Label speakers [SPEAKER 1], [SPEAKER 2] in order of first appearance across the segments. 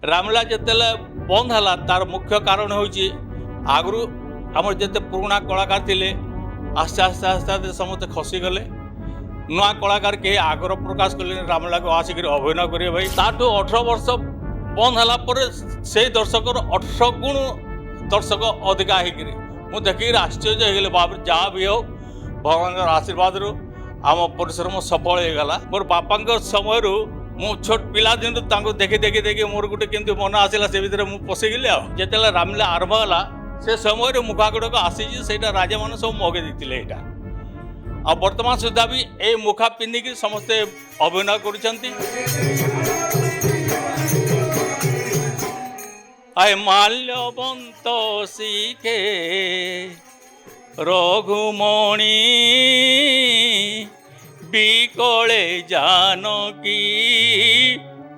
[SPEAKER 1] रामलीला जितेले बंद है तार मुख्य कारण हूँ आगु आम जिते पुराणा कलाकार थे आस्ते आस्ते आस्ते आस्ते समस्त खसीगले नुआ कलाकार कहीं आग्रह प्रकाश कले रामलीला को आसिक अभिनय करेंगे भाई ताठू 18 वर्ष बंद है से दर्शक 18 गुण दर्शक अधिका हो देखिए आश्चर्य हो बाबू जहाँ भी हो भगवान आशीर्वाद रू आम परिश्रम सफल होगा मोर बापा समय मु छोट पिला दिन देखी देखी देखी मोर गोटे केमती मन आसला से भीतर मुझे पशिगली आते रामलीला आरंभ है से समय मुखा गुड़क आसी राजा मान सब मगे देते यहाँ आ वर्तमान सुधा भी ए मुखा पिंधिकी समस्ते अभिनय करुँच आए माल्यवंत शिखे रघुमणि बिकले जानकी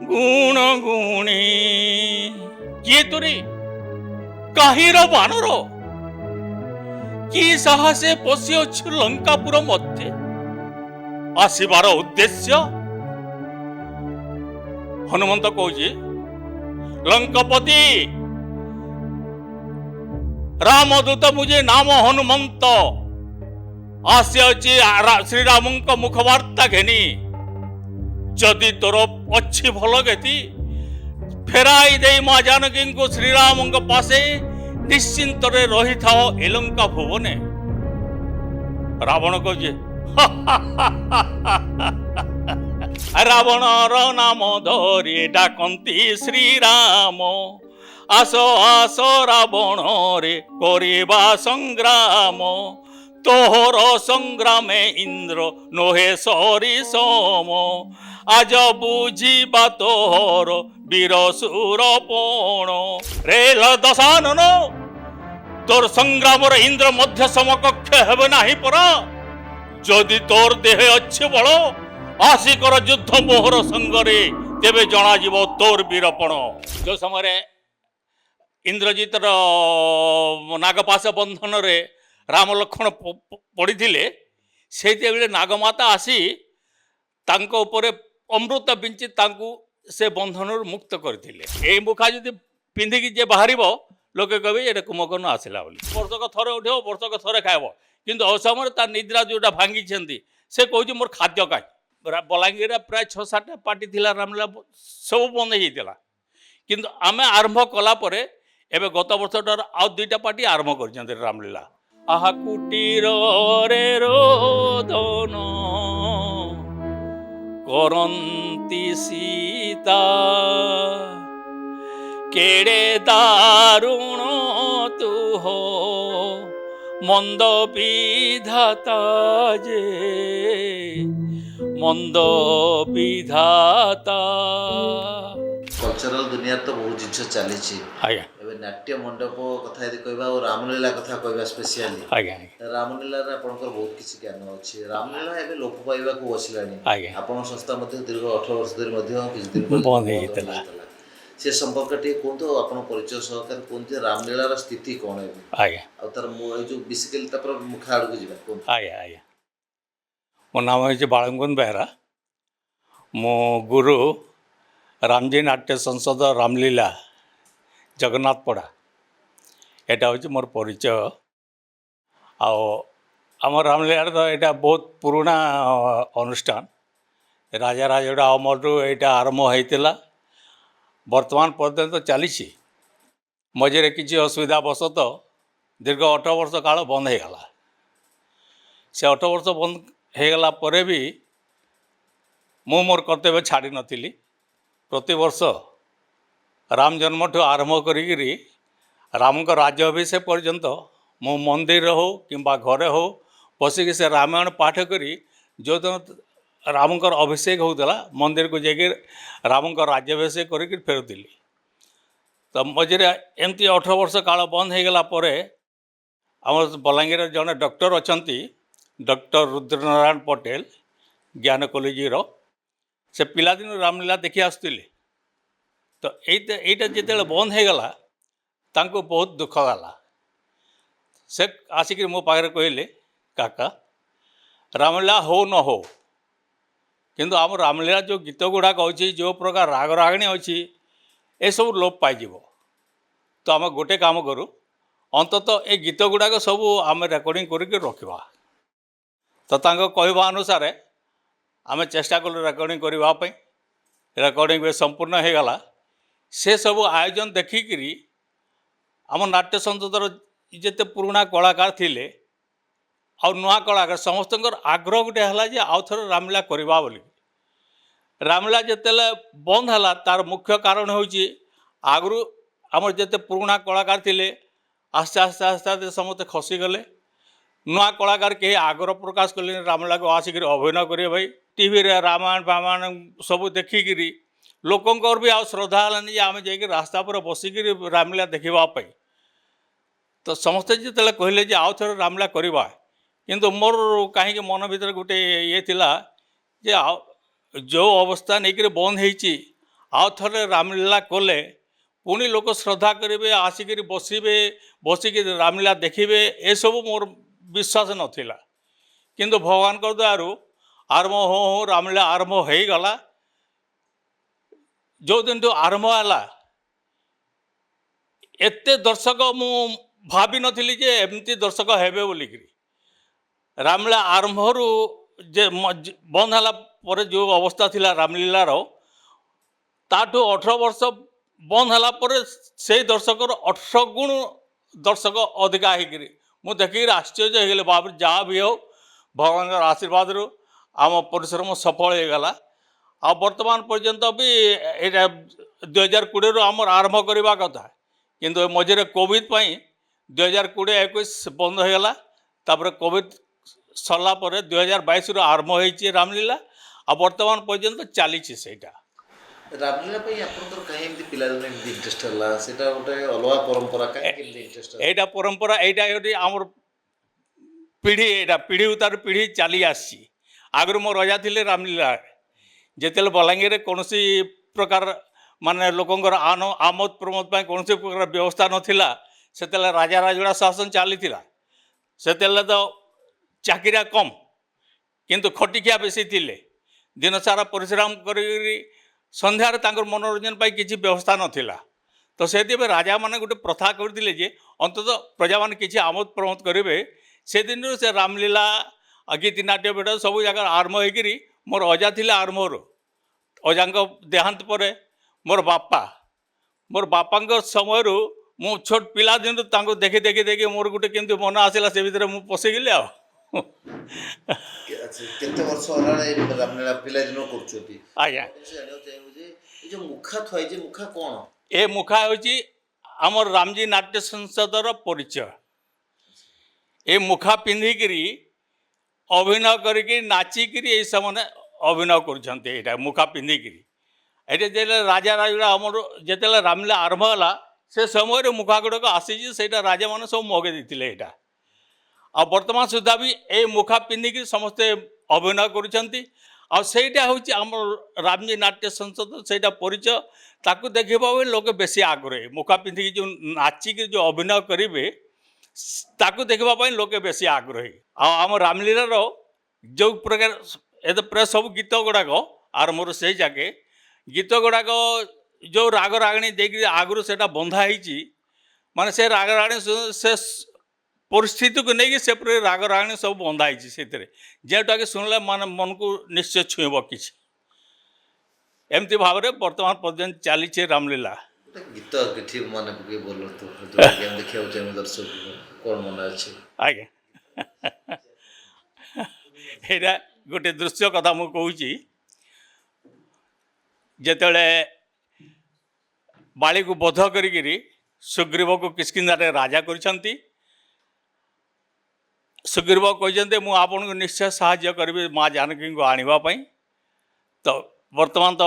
[SPEAKER 1] गुण गुणी किए तोरी काहीर बानर कि साहसे पशिअछु लंकापुर मध्य आसबार उद्देश्य हनुमंत कौची लंकापति रामदूत मुझे नाम हनुमंत आसी श्रीराम मुखबार्ता घेनी जदि तोर अच्छी भल गति फेराई दे माँ जानकी को श्रीराम पासे निश्चिंत रही था एलंका भुवने रावण कहे रावण नाम धरी डाकती श्रीराम आस आस रावण रे करिबा संग्राम तोहर संग्रामे इंद्र नोहे सरी सोम आज बुझीबा तोहर वीर सुर पण रेल दशानन तोर संग्राम इंद्र मध्य समकक्ष हेबे नाही परा जदि तोर देह अच्छे बल आसिकर युद्ध मोहर संगरे तेबे जना जीव तोर वीरपण जो समय इंद्रजित नागपाश बंधन रे राम लक्ष्मण पड़ी से नागमाता आसी तांको उपरे अमृत बिंची तांकु से बंधन मुक्त करते मुखा जदि पिंधिकी जे बाहर लोके कहे ये कुंभकर्ण आसला बोली वर्षक थरे उठे वर्षक थरे खाइब किंतु असमय तार निद्रा जोटा भांगी से कहूँ मोर खाद्य कहीं बलांगीर प्राय 6-7 पार्टी थी रामलीला सब बंद होता किंतु आमे आरंभ कला परे एबे गत वर्ष आउ 2टा पार्टी आरंभ कर रामलीला आहा कुटीर रे रोदन करंती सीता केड़े दारुण तू हो मंद विधाता जे मंद विधाता
[SPEAKER 2] कल्चरल दुनिया तो बहुत जिन चली एबे नाट्य मंडप कथा यदि कहबा और रामलीला कथा कहबा स्पेशली रामलीला रे आपनकर बहुत किछि ज्ञान अछि रामलीला एबे लोप पाइबा को बसिलानी आपन संस्था मध्ये दीर्घ 18 वर्ष धरि मध्ये किछि दिन
[SPEAKER 1] बंद हेतला
[SPEAKER 2] से संपर्क टे कोनतो आपन परिचय सहकार कोनते रामलीला रा स्थिति कोन है आ तार जो बेसिकली तापर मुखा आड़ को जिबा कोन
[SPEAKER 1] मो नाम है बालंगन बेहरा मो गुरु रामजी नाट्य संसद रामलीला जगन्नाथपड़ा एटा हूँ मोर परिचय आम रामलीला तो यहाँ बहुत पुराना अनुष्ठान राजा राजा अमर यहाँ आरंभ होता वर्तमान पर्यंत चली मझे किसी असुविधा बसत दीर्घ 18 वर्ष काल बंद होगला से 18 वर्ष बंद होगला पर भी मु मोर कर्तव्य छाड़ी नी प्रति वर्ष राम जन्म ठू आरंभ करी राम का राज्य अभिषेक पर्यंत मो मंदिर हो कि घरे हो बसिक से रामायण पाठ करी जो दिन राम का अभिषेक होता मंदिर को जाकर राम का राज्याभिषेक कर फेरुली तो मझे एमती 18 वर्ष काल बंद होगला आम बलांगीर जड़े डॉक्टर अच्छा डॉक्टर रुद्रनारायण पटेल ज्ञान कॉलेजर से पिलादिन रामलीला देखी आसुले तो यहीटा जिते बंद होगला तांको बहुत दुख गला से आसिक मो पाखे कहले काका रामलीला हो न हो किंतु आम रामलीला जो गीत गुड़ाक अच्छी जो प्रकार राग रागणी अच्छी ଏସବୁ ଲୋପ ପାଇଯିବ। ତ ଆମେ ଗୋଟେ କାମ କରୁ, ଅନ୍ତତଃ ଏ ଗୀତ ଗୁଡ଼ାକ ସବୁ ଆମେ ରେକର୍ଡ଼ିଂ କରିକି ରଖିବା। ତ ତାଙ୍କ କହିବା ଅନୁସାରେ ଆମେ ଚେଷ୍ଟା କଲୁ ରେକର୍ଡ଼ିଂ କରିବା ପାଇଁ। ରେକର୍ଡ଼ିଂ ବି ସମ୍ପୂର୍ଣ୍ଣ ହୋଇଗଲା। ସେସବୁ ଆୟୋଜନ ଦେଖିକିରି ଆମ ନାଟ୍ୟ ସଂସଦର ଯେତେ ପୁରୁଣା କଳାକାର ଥିଲେ ଆଉ ନୂଆ କଳାକାର ସମସ୍ତଙ୍କର ଆଗ୍ରହ ଗୋଟେ ହେଲା ଯେ ଆଉ ଥରେ ରାମଲୀଳା କରିବା ବୋଲି। ରାମଲୀଳା ଯେତେବେଳେ ବନ୍ଦ ହେଲା ତାର ମୁଖ୍ୟ କାରଣ ହେଉଛି ଆଗରୁ ଆମର ଯେତେ ପୁରୁଣା କଳାକାର ଥିଲେ ଆସ୍ତେ ଆସ୍ତେ ଆସ୍ତେ ଆସ୍ତେ ସମସ୍ତେ ଖସିଗଲେ। ନୂଆ କଳାକାର କେହି ଆଗ୍ରହ ପ୍ରକାଶ କଲେନି ରାମଲୀଳାକୁ ଆସିକିରି ଅଭିନୟ କରିବେ ଭାଇ। ଟିଭିରେ ରାମାୟଣ ଫାମାୟଣ ସବୁ ଦେଖିକିରି ଲୋକଙ୍କର ବି ଆଉ ଶ୍ରଦ୍ଧା ହେଲାନି ଯେ ଆମେ ଯାଇକି ରାସ୍ତା ଉପରେ ବସିକିରି ରାମଲୀଳା ଦେଖିବା ପାଇଁ। ତ ସମସ୍ତେ ଯେତେବେଳେ କହିଲେ ଯେ ଆଉ ଥରେ ରାମଲୀଳା କରିବା, କିନ୍ତୁ ମୋର କାହିଁକି ମନ ଭିତରେ ଗୋଟେ ଇଏ ଥିଲା ଯେ ଯେଉଁ ଅବସ୍ଥା ନେଇକରି ବନ୍ଦ ହେଇଛି ଆଉ ଥରେ ରାମଲୀଳା କଲେ ପୁଣି ଲୋକ ଶ୍ରଦ୍ଧା କରିବେ, ଆସିକିରି ବସିକି ରାମଲୀଳା ଦେଖିବେ, ଏସବୁ ମୋର ବିଶ୍ୱାସ ନଥିଲା। କିନ୍ତୁ ଭଗବାନଙ୍କ ଦୟାରୁ ଆରମ୍ଭ ହଉ ହଉ ରାମଲୀଳା ଆରମ୍ଭ ହେଇଗଲା। ଯେଉଁ ଦିନଠୁ ଆରମ୍ଭ ହେଲା ଏତେ ଦର୍ଶକ ମୁଁ ଭାବିନଥିଲି ଯେ ଏମିତି ଦର୍ଶକ ହେବେ ବୋଲିକିରି। ରାମଲୀଳା ଆରମ୍ଭରୁ ଯେ ବନ୍ଦ ହେଲା ପରେ ଯେଉଁ ଅବସ୍ଥା ଥିଲା ରାମଲୀଳାର, ତାଠୁ 18 ବର୍ଷ ବନ୍ଦ ହେଲା ପରେ ସେଇ ଦର୍ଶକର 18 ଗୁଣ ଦର୍ଶକ ଅଧିକା ହେଇକିରି ମୁଁ ଦେଖିକିରି ଆଶ୍ଚର୍ଯ୍ୟ ହେଇଗଲି। ବାପରେ, ଯାହା ବି ହେଉ ଭଗବାନଙ୍କର ଆଶୀର୍ବାଦରୁ ଆମ ପରିଶ୍ରମ ସଫଳ ହେଇଗଲା। ଆଉ ବର୍ତ୍ତମାନ ପର୍ଯ୍ୟନ୍ତ ବି ଏଇଟା 2020ରୁ ଆମର ଆରମ୍ଭ କରିବା କଥା, କିନ୍ତୁ ମଝିରେ କୋଭିଡ଼ ପାଇଁ 2020-21 ବନ୍ଦ ହେଇଗଲା। ତାପରେ କୋଭିଡ଼ ସରିଲା ପରେ 2022ରୁ ଆରମ୍ଭ ହେଇଛି ରାମଲୀଳା, ଆଉ ବର୍ତ୍ତମାନ ପର୍ଯ୍ୟନ୍ତ ଚାଲିଛି ସେଇଟା।
[SPEAKER 2] ରାମଲୀଳା ପାଇଁ ଆପଣଙ୍କର କାହିଁ ଏମିତି ପିଲାଦିନେ ଏମିତି ଇଣ୍ଟରେଷ୍ଟ ହେଲା? ସେଇଟା ଗୋଟେ ଅଲଗା ପରମ୍ପରା, କାହିଁକି ଏମିତି ଇଣ୍ଟରେଷ୍ଟ ହେଲା?
[SPEAKER 1] ଏଇଟା ପରମ୍ପରା, ଏଇଟା ଗୋଟେ ଆମର ପିଢ଼ି, ଏଇଟା ପିଢ଼ି ଉତାରୁ ପିଢ଼ି ଚାଲି ଆସିଛି। ଆଗରୁ ମୋ ରଜା ଥିଲେ ରାମଲୀଳା। ଯେତେବେଳେ ବଲାଙ୍ଗୀରରେ କୌଣସି ପ୍ରକାର ମାନେ ଲୋକଙ୍କର ଆମୋଦ ପ୍ରମୋଦ ପାଇଁ କୌଣସି ପ୍ରକାର ବ୍ୟବସ୍ଥା ନଥିଲା, ସେତେବେଳେ ରାଜା ରାଜୁଡ଼ା ଶାସନ ଚାଲିଥିଲା। ସେତେବେଳେ ତ ଚାକିରିଆ କମ୍, କିନ୍ତୁ ଖଟିଖିଆ ବେଶୀ ଥିଲେ। ଦିନସାରା ପରିଶ୍ରମ କରିକି ସନ୍ଧ୍ୟାରେ ତାଙ୍କର ମନୋରଞ୍ଜନ ପାଇଁ କିଛି ବ୍ୟବସ୍ଥା ନଥିଲା। ତ ସେଥିପାଇଁ ରାଜାମାନେ ଗୋଟେ ପ୍ରଥା କରିଥିଲେ ଯେ ଅନ୍ତତଃ ପ୍ରଜାମାନେ କିଛି ଆମୋଦ ପ୍ରମୋଦ କରିବେ। ସେଦିନରୁ ସେ ରାମଲୀଳା ଗୀତି ନାଟ୍ୟ ଭିଡ଼ ସବୁ ଜାଗାରେ ଆରମ୍ଭ ହେଇକିରି ମୋର ଅଜା ଥିଲେ ଆରମ୍ଭରୁ। ଅଜାଙ୍କ ଦେହାନ୍ତ ପରେ ମୋର ବାପାଙ୍କ ସମୟରୁ ମୁଁ ଛୋଟ ପିଲା ଦିନରୁ ତାଙ୍କୁ ଦେଖି ଦେଖି ଦେଖି ମୋର ଗୋଟେ କେମିତି ମନ ଆସିଲା, ସେ ଭିତରେ ମୁଁ ପଶିଗଲି ଆଉ।
[SPEAKER 2] କେତେ ବର୍ଷ ହେଲାଣି ରାମଲୀଳା ପିଲାଦିନ କରୁଛନ୍ତି?
[SPEAKER 1] ଆଜ୍ଞା।
[SPEAKER 2] ଜାଣିବାକୁ ଚାହିଁବୁ ଯେ ଏ ଯେଉଁ ମୁଖା ଥୁଆଇଛି, ମୁଖା କ'ଣ?
[SPEAKER 1] ଏ ମୁଖା ହେଉଛି ଆମର ରାମଜୀ ନାଟ୍ୟ ସଂସଦର ପରିଚୟ। ଏ ମୁଖା ପିନ୍ଧିକିରି ଅଭିନୟ କରିକି ନାଚିକିରି ଏଇ ସେମାନେ ଅଭିନୟ କରୁଛନ୍ତି। ଏଇଟା ମୁଖା ପିନ୍ଧିକିରି ଏଇଟା ଯେତେବେଳେ ରାଜା ରାଜୁଡ଼ା ଆମର ଯେତେବେଳେ ରାମଲୀଳା ଆରମ୍ଭ ହେଲା ସେ ସମୟରେ ମୁଖା ଗୁଡ଼ାକ ଆସିଛି, ସେଇଟା ରାଜାମାନେ ସବୁ ମଗେଇ ଦେଇଥିଲେ ଏଇଟା। ଆଉ ବର୍ତ୍ତମାନ ସୁଦ୍ଧା ବି ଏଇ ମୁଖା ପିନ୍ଧିକି ସମସ୍ତେ ଅଭିନୟ କରୁଛନ୍ତି। ଆଉ ସେଇଟା ହେଉଛି ଆମର ରାମଜୀ ନାଟ୍ୟ ସଂସଦ, ସେଇଟା ପରିଚୟ। ତାକୁ ଦେଖିବା ପାଇଁ ଲୋକେ ବେଶୀ ଆଗ୍ରହୀ। ମୁଖା ପିନ୍ଧିକି ଯେଉଁ ନାଚିକି ଯେଉଁ ଅଭିନୟ କରିବେ ତାକୁ ଦେଖିବା ପାଇଁ ଲୋକେ ବେଶୀ ଆଗ୍ରହୀ। ଆଉ ଆମ ରାମଲୀଳାର ଯେଉଁ ପ୍ରକାର ଏବେ ପ୍ରାୟ ସବୁ ଗୀତ ଗୁଡ଼ାକ ଆରମ୍ଭରୁ ସେଇ ଯାକେ ଗୀତ ଗୁଡ଼ାକ ଯେଉଁ ରାଗ ରାଗିଣୀ ଦେଇକି ଆଗରୁ ସେଇଟା ବନ୍ଧା ହେଇଛି, ମାନେ ସେ ରାଗ ରାଗିଣୀ ସେ ପରିସ୍ଥିତିକୁ ନେଇକି ସେ ରାଗ ରାଗିଣୀ ସବୁ ବନ୍ଧା ହେଇଛି ସେଥିରେ, ଯେଉଁଟାକି ଶୁଣିଲେ ମାନେ ମନକୁ ନିଶ୍ଚୟ ଛୁଇଁବ କିଛି। ଏମିତି ଭାବରେ ବର୍ତ୍ତମାନ ପର୍ଯ୍ୟନ୍ତ ଚାଲିଛି ରାମଲୀଳା।
[SPEAKER 2] ଗୀତ କିଛି ମନେ ପକେଇ ବୋଲନ୍ତୁ, ଦେଖିବାକୁ ଚାହିଁବୁ ଦର୍ଶକ, କ'ଣ ମନେ ଅଛି?
[SPEAKER 1] ଆଜ୍ଞା, ଏଇଟା ଗୋଟେ ଦୃଶ୍ୟ କଥା ମୁଁ କହୁଛି। ଯେତେବେଳେ ବାଳିକୁ ବଧ କରିକିରି ସୁଗ୍ରୀବକୁ କିଷ୍କିନ୍ଧାରେ ରାଜା କରିଛନ୍ତି, ସୁଗ୍ରୀବ କହିଛନ୍ତି ମୁଁ ଆପଣଙ୍କୁ ନିଶ୍ଚୟ ସାହାଯ୍ୟ କରିବି ମା ଜାନକୀଙ୍କୁ ଆଣିବା ପାଇଁ। ତ ବର୍ତ୍ତମାନ ତ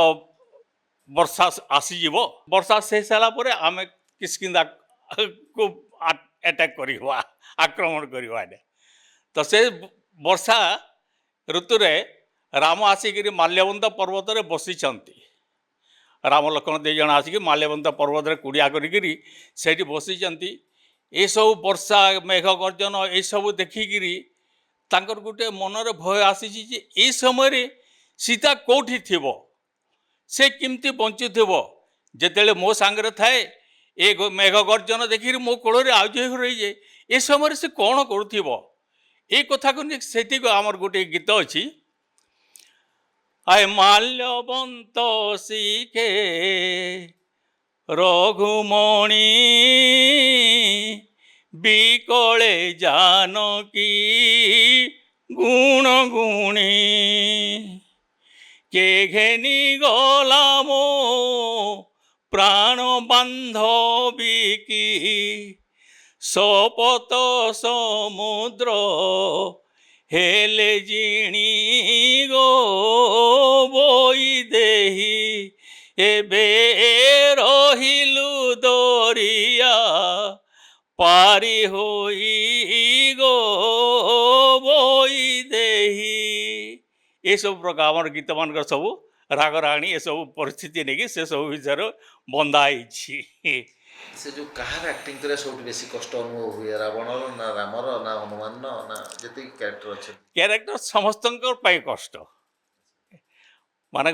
[SPEAKER 1] ବର୍ଷା ଆସିଯିବ, ବର୍ଷା ଶେଷ ହେଲା ପରେ ଆମେ କିଷ୍କିନ୍ଧାକୁ ଆଟାକ୍ କରିବା, ଆକ୍ରମଣ କରିବା। ଏଇଟା ତ ସେ ବର୍ଷା ଋତୁରେ ରାମ ଆସିକିରି ମାଲ୍ୟବନ୍ତ ପର୍ବତରେ ବସିଛନ୍ତି। ରାମ ଲକ୍ଷ୍ମଣ 2 ଜଣ ଆସିକି ମାଲ୍ୟବନ୍ତ ପର୍ବତରେ କୁଡ଼ିଆ କରିକିରି ସେଇଠି ବସିଛନ୍ତି। ଏସବୁ ବର୍ଷା ମେଘ ଗର୍ଜନ ଏସବୁ ଦେଖିକିରି ତାଙ୍କର ଗୋଟେ ମନରେ ଭୟ ଆସିଛି ଯେ ଏଇ ସମୟରେ ସୀତା କେଉଁଠି ଥିବ, ସେ କେମିତି ବଞ୍ଚୁଥିବ, ଯେତେବେଳେ ମୋ ସାଙ୍ଗରେ ଥାଏ ଏ ମେଘ ଗର୍ଜନ ଦେଖିକି ମୋ କୋଳରେ ଆଉଜ ହୋଇ ରହିଯାଏ। ଏ ସମୟରେ ସେ କ'ଣ କରୁଥିବ ଏ କଥାକୁ ନେଇ ସେତିକି ଆମର ଗୋଟେ ଗୀତ ଅଛି, ଆଏ ମାଲ୍ୟବନ୍ତ ଶିଖେ ରଘୁମଣି ବିକଳେ ଜାନକୀ ଗୁଣ ଗୁଣି কে ঘেনি গলা মো প্রাণ বান্ধবী শপথ সমুদ্র হেলে জিণি গো বই দেহি এবে রহিলু দরিয়া পারি হই গো বই দেহি। ଏସବୁ ପ୍ରକାର ଆମର ଗୀତ ମାନଙ୍କର ସବୁ ରାଗ ରାଗଣି ଏସବୁ ପରିସ୍ଥିତି ନେଇକି ସେ ସବୁ ବିଷୟରେ ବନ୍ଧା ହେଇଛି।
[SPEAKER 2] ସେ ଯୋଉ କାହାର ଆକ୍ଟିଂ କରିବା ସବୁଠୁ ବେଶୀ କଷ୍ଟ ଅନୁଭବ ହୁଏ, ରାବଣର ନା ରାମର ନା ହନୁମାନର ନା ଯେତିକି କ୍ୟାରେକ୍ଟର ଅଛନ୍ତି?
[SPEAKER 1] କ୍ୟାରେକ୍ଟର ସମସ୍ତଙ୍କ ପାଇଁ କଷ୍ଟ। ମାନେ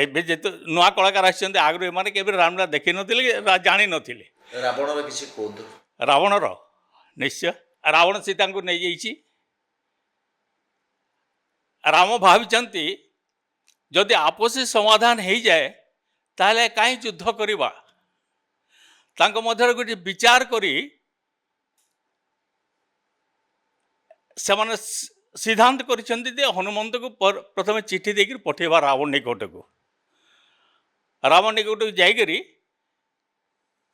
[SPEAKER 1] ଏବେ ଯେହେତୁ ନୂଆ କଳାକାର ଆସିଛନ୍ତି, ଆଗରୁ ଏମାନେ କେବେ ରାମଲୀଳା ଦେଖିନଥିଲେ ଜାଣିନଥିଲେ।
[SPEAKER 2] ରାବଣର କିଛି କୁହନ୍ତୁ।
[SPEAKER 1] ରାବଣର ନିଶ୍ଚୟ ରାବଣ ସୀତାଙ୍କୁ ନେଇଯାଇଛି। ରାମ ଭାବିଛନ୍ତି ଯଦି ଆପୋଷୀ ସମାଧାନ ହେଇଯାଏ ତାହେଲେ କାହିଁ ଯୁଦ୍ଧ କରିବା। ତାଙ୍କ ମଧ୍ୟରେ ଗୋଟେ ବିଚାର କରି ସେମାନେ ସିଦ୍ଧାନ୍ତ କରିଛନ୍ତି ଯେ ହନୁମନ୍ତକୁ ପ୍ରଥମେ ଚିଠି ଦେଇକି ପଠେଇବା ରାବଣ ନିକଟକୁ। ରାବଣ ନିକଟକୁ ଯାଇକରି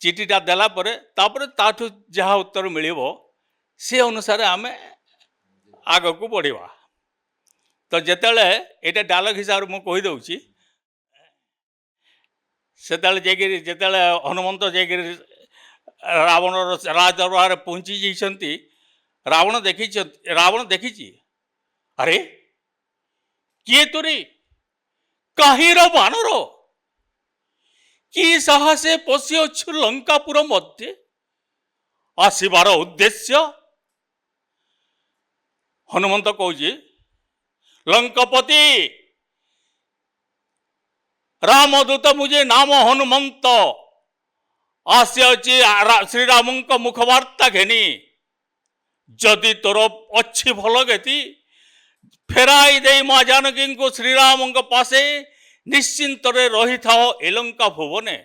[SPEAKER 1] ଚିଠିଟା ଦେଲା ପରେ ତାପରେ ତାଠୁ ଯାହା ଉତ୍ତର ମିଳିବ ସେ ଅନୁସାରେ ଆମେ ଆଗକୁ ବଢ଼ିବା। ତ ଯେତେବେଳେ ଏଇଟା ଡାୟଲଗ ହିସାବରେ ମୁଁ କହିଦେଉଛି, ସେତେବେଳେ ଯାଇକିରି ଯେତେବେଳେ ହନୁମନ୍ତ ଯାଇକିରି ରାବଣର ରାଜଦରବାରରେ ପହଞ୍ଚି ଯାଇଛନ୍ତି, ରାବଣ ଦେଖିଛି ଆରେ କିଏ ତୋରି କାହିଁର ବାନର କି ସାହସେ ପଶିଅଛୁ ଲଙ୍କାପୁର ମଧ୍ୟରେ ଆସିବାର ଉଦ୍ଦେଶ୍ୟ। ହନୁମନ୍ତ କହୁଛି ଲଙ୍କପତି ରାମଦୂତ ମୁझे ନାମ ହନୁମନ୍ତ ଆସିଅଛି ଶ୍ରୀରାମଙ୍କ ମୁଖବାର୍ତ୍ତା ଘେନି। ଯଦି ତୋର ଅଛି ଭଲ ଗତି ଫେରାଇ ଦେଇ ମା ଜାନକୀଙ୍କୁ ଶ୍ରୀରାମଙ୍କ ପାଶେ ନିଶ୍ଚିନ୍ତରେ ରହିଥାଅ ଏ ଲଙ୍କା ଭୁବନେ।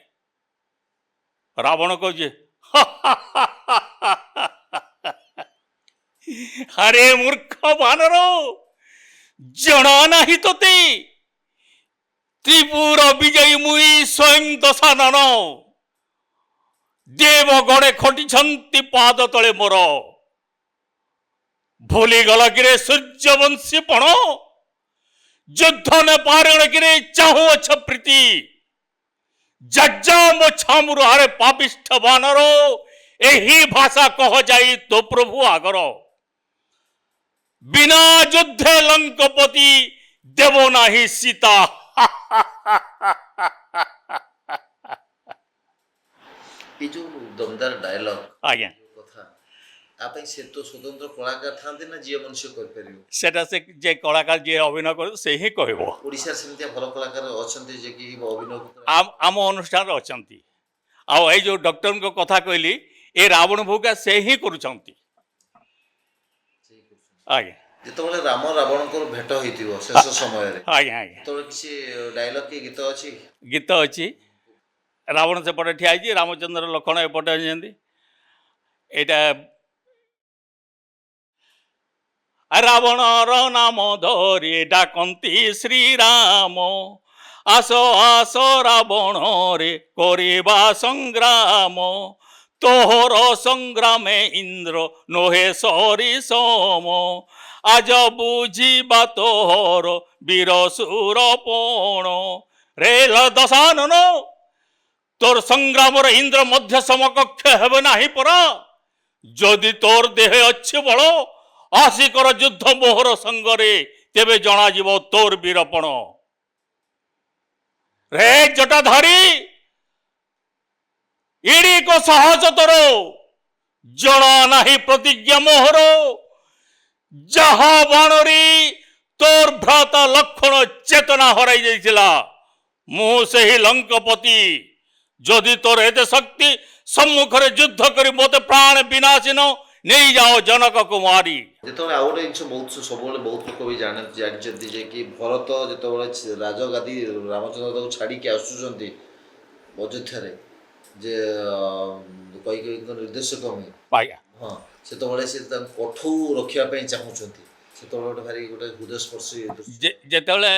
[SPEAKER 1] ରାବଣ କହୁଛି ଆରେ ମୂର୍ଖ ବାନର, ଜଣା ନାହିଁ ତୋତେ ତ୍ରିପୁର ବିଜୟୀ ମୁଇ ସ୍ୱୟଂ ଦଶାନନ। ଦେବଗଣେ ଖଟିଛନ୍ତି ପାଦ ତଳେ ମୋର। ଭୁଲିଗଲ କିରେ ସୂର୍ଯ୍ୟବଂଶୀ ପଣ, ଯୁଦ୍ଧ ନ ପାରଣ କିରେ ଚାହୁଁଅଛ ପ୍ରୀତି। ଯଜାମ ଛାମୁର ଆରେ ପାପିଷ୍ଠ ବାନର, ଏହି ଭାଷା କହ ଯାଇ ତୋ ପ୍ରଭୁ ଆଗର। ବିନା ଯୁଦ୍ଧେ ଲଙ୍କପତି ଦେବ ନାହିଁ ସୀତା।
[SPEAKER 2] এই ଯୋଉ ଦମଦାର ଡାୟଲଗ
[SPEAKER 1] ଆଜ୍ଞା
[SPEAKER 2] କଥା ଆ ପାଇଁ ସେ ତ ସ୍ୱତନ୍ତ୍ର କଳାକାର ଥାନ୍ତି ନା ଯିଏ ମନୁଷ୍ୟ କରିପାରିବ?
[SPEAKER 1] ସେଟା ସେ ଯେ କଳାକାର ଯିଏ ଅଭିନୟ କରିବ ସେ ହିଁ କହିବ।
[SPEAKER 2] ଓଡ଼ିଶାରେ ସେମିତିଆ ଭଲ କଳାକାର ଅଛନ୍ତି ଯେ କି ଅଭିନୟ
[SPEAKER 1] ଆମ ଅନୁଷ୍ଠାନରେ ଅଛନ୍ତି। ଆଉ ଏଇ ଯୋଉ ଡକ୍ଟରଙ୍କ କଥା କହିଲି ଏ ରାବଣ ଭୂମିକା ସେ ହିଁ କରୁଛନ୍ତି। ଆଜ୍ଞା
[SPEAKER 2] ଯେତେବେଳେ ରାମ ରାବଣଙ୍କର ଭେଟ ହେଇଥିବ ଶେଷ ସମୟରେ,
[SPEAKER 1] ଆଜ୍ଞା ଆଜ୍ଞା
[SPEAKER 2] ସେତେବେଳେ କିଛି ଡାୟଲଗ କି ଗୀତ ଅଛି?
[SPEAKER 1] ଗୀତ ଅଛି। ରାବଣ ସେପଟେ ଠିଆ ହେଇଛି, ରାମଚନ୍ଦ୍ର ଲକ୍ଷ୍ମଣ ଏପଟେ ଅଛନ୍ତି। ଏଇଟା ରାବଣର ନାମ ଧରି ଡାକନ୍ତି ଶ୍ରୀରାମ। ଆସ ଆସ ରାବଣରେ କରିବା ସଂଗ୍ରାମ। ତୋହର ସଂଗ୍ରାମେ ଇନ୍ଦ୍ର ନୋହେ ସରିସମ। ଆଜ ବୁଝିବା ତୋହର ବୀର ସୁର ପଣ। ରେ ଦଶାନନ, ତୋର ସଂଗ୍ରାମର ଇନ୍ଦ୍ର ମଧ୍ୟ ସମକକ୍ଷ ହେବେ ନାହିଁ ପରା। ଯଦି ତୋର ଦେହେ ଅଛି ବଳ ଆସି କର ଯୁଦ୍ଧ ମୋହର ସଙ୍ଗରେ, ତେବେ ଜଣାଯିବ ତୋର ବୀରପଣ। ରେ ଜଟାଧାରୀ, ଏଡ଼ିକ ସାହସ ତୋର, ଜଣା ନାହିଁ ପ୍ରତିଜ୍ଞା ମୋହର। ଯାହା ବାଣରେ ତୋର ଭ୍ରାତା ଲକ୍ଷ୍ମଣ ଚେତନା ହରାଇ ଯାଇଥିଲା, ମୁଁ ସେହି ଲଙ୍କପତି যদি তোর এতে শক্তি সম্মুখରେ ଯୁଦ୍ଧ କରି ମୋତେ ପ୍ରାଣ ବିନାଶୀନ ନେଇଯାଅ ଜନକ କୁମାରୀ।
[SPEAKER 2] ଯେତେବେଳେ ଆଉ ଗୋଟେ ଜିନିଷ ବହୁତ ସବୁବେଳେ ବହୁତ ଲୋକ ବି ଜାଣିଛନ୍ତି ଯେ କି ଭରତ ଯେତେବେଳେ ରାଜଗାଦି ରାମଚନ୍ଦ୍ର ତାକୁ ଛାଡ଼ିକି ଆସୁଛନ୍ତି ଅଯୋଧ୍ୟାରେ ଯେ କୈକେୟୀଙ୍କ ନିର୍ଦ୍ଦେଶ କ୍ରମେ
[SPEAKER 1] ଆଜ୍ଞା
[SPEAKER 2] ହଁ ସେତେବେଳେ ସେ ତାଙ୍କୁ କଠଉ ରଖିବା ପାଇଁ ଚାହୁଁଛନ୍ତି। ସେତେବେଳେ ଗୋଟେ ଭାରି ଗୋଟେ ହୃଦୟସ୍ପର୍ଶୀ ଦୃଶ୍ୟ।
[SPEAKER 1] ଯେତେବେଳେ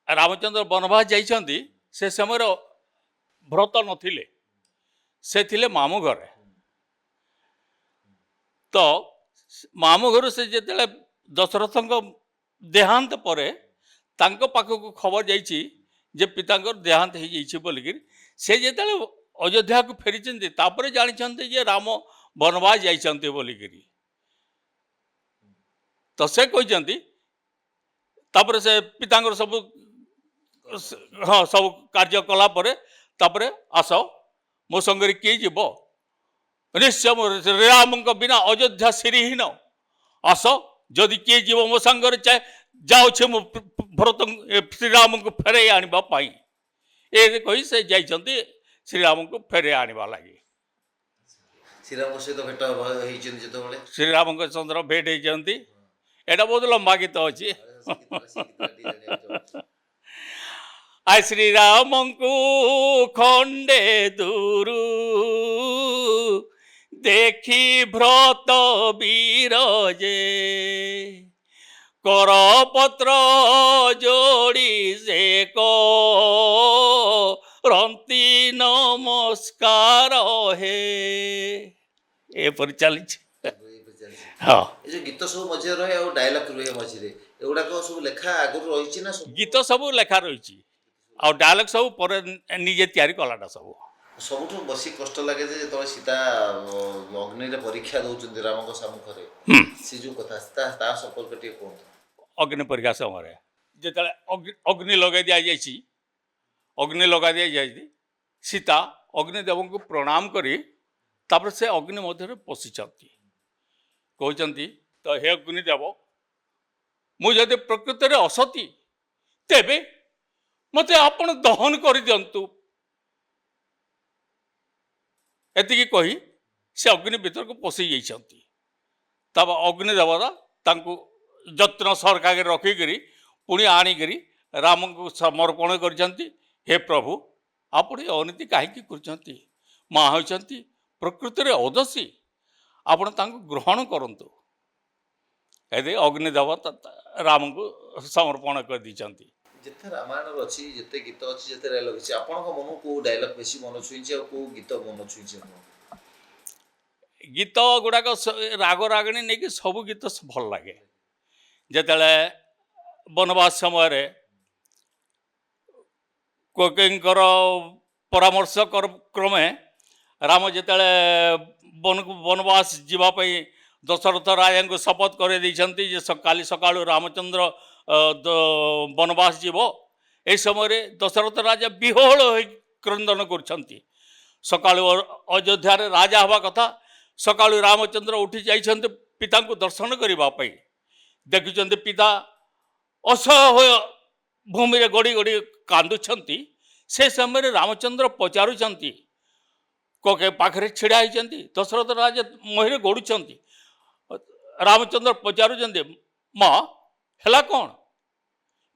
[SPEAKER 1] ରାମଚନ୍ଦ୍ର ବନବାସ ଯାଇଛନ୍ତି ସେ ସମୟରେ ଭରତ ନଥିଲେ, ସେ ଥିଲେ ମାମୁଁ ଘରେ। ତ ମାମୁଁ ଘରୁ ସେ ଯେତେବେଳେ ଦଶରଥଙ୍କ ଦେହାନ୍ତ ପରେ ତାଙ୍କ ପାଖକୁ ଖବର ଯାଇଛି ଯେ ପିତାଙ୍କର ଦେହାନ୍ତ ହେଇଯାଇଛି ବୋଲିକିରି, ସେ ଯେତେବେଳେ ଅଯୋଧ୍ୟାକୁ ଫେରିଛନ୍ତି ତାପରେ ଜାଣିଛନ୍ତି ଯେ ରାମ ବନବାସ ଯାଇଛନ୍ତି ବୋଲିକିରି। ତ ସେ କହିଛନ୍ତି ତାପରେ ସେ ପିତାଙ୍କର ସବୁ ହଁ ସବୁ କାର୍ଯ୍ୟ କଲା ପରେ ତାପରେ ଆସ ମୋ ସାଙ୍ଗରେ କିଏ ଯିବ, ନିଶ୍ଚୟ ଶ୍ରୀରାମଙ୍କ ବିନା ଅଯୋଧ୍ୟା ଶ୍ରୀହୀନ, ଆସ ଯଦି କିଏ ଯିବ ମୋ ସାଙ୍ଗରେ ଯାଉଛି ମୁଁ ଭରତ ଶ୍ରୀରାମଙ୍କୁ ଫେରାଇ ଆଣିବା ପାଇଁ। ଏ କହି ସେ ଯାଇଛନ୍ତି ଶ୍ରୀରାମଙ୍କୁ ଫେରାଇ ଆଣିବା ଲାଗି।
[SPEAKER 2] ଶ୍ରୀରାମଙ୍କ ସହିତ ଭେଟ ହେଇଛନ୍ତି ଯେତେବେଳେ
[SPEAKER 1] ଶ୍ରୀରାମଙ୍କ ଚନ୍ଦ୍ର ଭେଟ ହେଇଛନ୍ତି। ଏଇଟା ବହୁତ ଲମ୍ବା ଗୀତ ଅଛି। ଆ ଶ୍ରୀରାମଙ୍କୁ ଖଣ୍ଡେ ଦୂରୁ ଦେଖି ଭ୍ରତ ବିରଜେ, କରପତ୍ର ଯୋଡ଼ି ସେ କରନ୍ତି ନମସ୍କାର ହେ। ଏପରି ଚାଲିଛି। ହଁ
[SPEAKER 2] ଏ ଯୋଉ ଗୀତ ସବୁ ମଝିରେ ରହେ ଆଉ ଡାଇଲଗ ରୁହେ ମଝିରେ, ଏଗୁଡାକ ସବୁ ଲେଖା ଆଗରୁ ରହିଛି ନା ସବୁ?
[SPEAKER 1] ଗୀତ ସବୁ ଲେଖା ରହିଛି ଆଉ ଡାଇଲଗ ସବୁ ପରେ ନିଜେ ତିଆରି କଲାଟା ସବୁ।
[SPEAKER 2] ସବୁଠୁ ବେଶୀ କଷ୍ଟ ଲାଗେ ଯେ ଯେତେବେଳେ ସୀତା ଅଗ୍ନିରେ ପରୀକ୍ଷା ଦଉଛନ୍ତି ରାମଙ୍କ ସମ୍ମୁଖରେ, ସେ ଯୋଉ କଥା ତା ସମ୍ପର୍କ ଟିକେ କୁହନ୍ତୁ।
[SPEAKER 1] ଅଗ୍ନି ପରୀକ୍ଷା ସମୟରେ ଯେତେବେଳେ ଅଗ୍ନି ଲଗାଇ ଦିଆଯାଇଛି, ଅଗ୍ନି ଲଗାଇ ଦିଆଯାଇଛି, ସୀତା ଅଗ୍ନିଦେବଙ୍କୁ ପ୍ରଣାମ କରି ତାପରେ ସେ ଅଗ୍ନି ମଧ୍ୟରେ ପଶିଛନ୍ତି। କହୁଛନ୍ତି ତ ହେ ଅଗ୍ନିଦେବ, ମୁଁ ଯଦି ପ୍ରକୃତରେ ଅସତୀ ତେବେ ମୋତେ ଆପଣ ଦହନ କରିଦିଅନ୍ତୁ। ଏତିକି କହି ସେ ଅଗ୍ନି ଭିତରକୁ ପଶି ଯାଇଛନ୍ତି। ତାପରେ ଅଗ୍ନି ଦେବତା ତାଙ୍କୁ ଯତ୍ନ ସହକାରେ ରଖିକରି ପୁଣି ଆଣିକରି ରାମଙ୍କୁ ସମର୍ପଣ କରିଛନ୍ତି। ହେ ପ୍ରଭୁ, ଆପଣ ଏ ଅନୀତି କାହିଁକି କରୁଛନ୍ତି? ମା ହେଉଛନ୍ତି ପ୍ରକୃତରେ ଅଦସୀ, ଆପଣ ତାଙ୍କୁ ଗ୍ରହଣ କରନ୍ତୁ। ଏଦି ଅଗ୍ନି ଦେବତା ରାମଙ୍କୁ ସମର୍ପଣ କରିଦେଇଛନ୍ତି।
[SPEAKER 2] ଯେତେ ରାମାୟଣର ଅଛି, ଯେତେ ଗୀତ ଅଛି, ଯେତେ ଡାଇଲଗ ଅଛି, ଆପଣଙ୍କ ମନକୁ କୋଉ ଡାଇଲଗ ବେଶୀ ମନ ଛୁଇଁଛି ଆଉ କୋଉ ଗୀତ ମନ ଛୁଇଁଛି?
[SPEAKER 1] ଗୀତ ଗୁଡ଼ାକ ରାଗ ରାଗିଣୀ ନେଇକି ସବୁ ଗୀତ ଭଲ ଲାଗେ। ଯେତେବେଳେ ବନବାସ ସମୟରେ କୈକେୟୀଙ୍କର ପରାମର୍ଶ କ୍ରମେ ରାମ ଯେତେବେଳେ ବନବାସ ଯିବା ପାଇଁ ଦଶରଥ ରାଜାଙ୍କୁ ଶପଥ କରି ଦେଇଛନ୍ତି ଯେ କାଲି ସକାଳୁ ରାମଚନ୍ଦ୍ର ବନବାସ ଯିବ। ଏହି ସମୟରେ ଦଶରଥ ରାଜା ବିହୋଳ ହୋଇ କ୍ରନ୍ଦନ କରୁଛନ୍ତି। ସକାଳୁ ଅଯୋଧ୍ୟାରେ ରାଜା ହେବା କଥା, ସକାଳୁ ରାମଚନ୍ଦ୍ର ଉଠି ଯାଇଛନ୍ତି ପିତାଙ୍କୁ ଦର୍ଶନ କରିବା ପାଇଁ। ଦେଖୁଛନ୍ତି ପିତା ଅସହାୟ ଭୂମିରେ ଗଡ଼ି ଗଡ଼ି କାନ୍ଦୁଛନ୍ତି। ସେ ସମୟରେ ରାମଚନ୍ଦ୍ର ପଚାରୁଛନ୍ତି, କୈକେୟୀ ପାଖରେ ଛିଡ଼ା ହେଇଛନ୍ତି, ଦଶରଥ ରାଜା ମହିରେ ଗଡ଼ୁଛନ୍ତି। ରାମଚନ୍ଦ୍ର ପଚାରୁଛନ୍ତି, ମା ହେଲା କ'ଣ?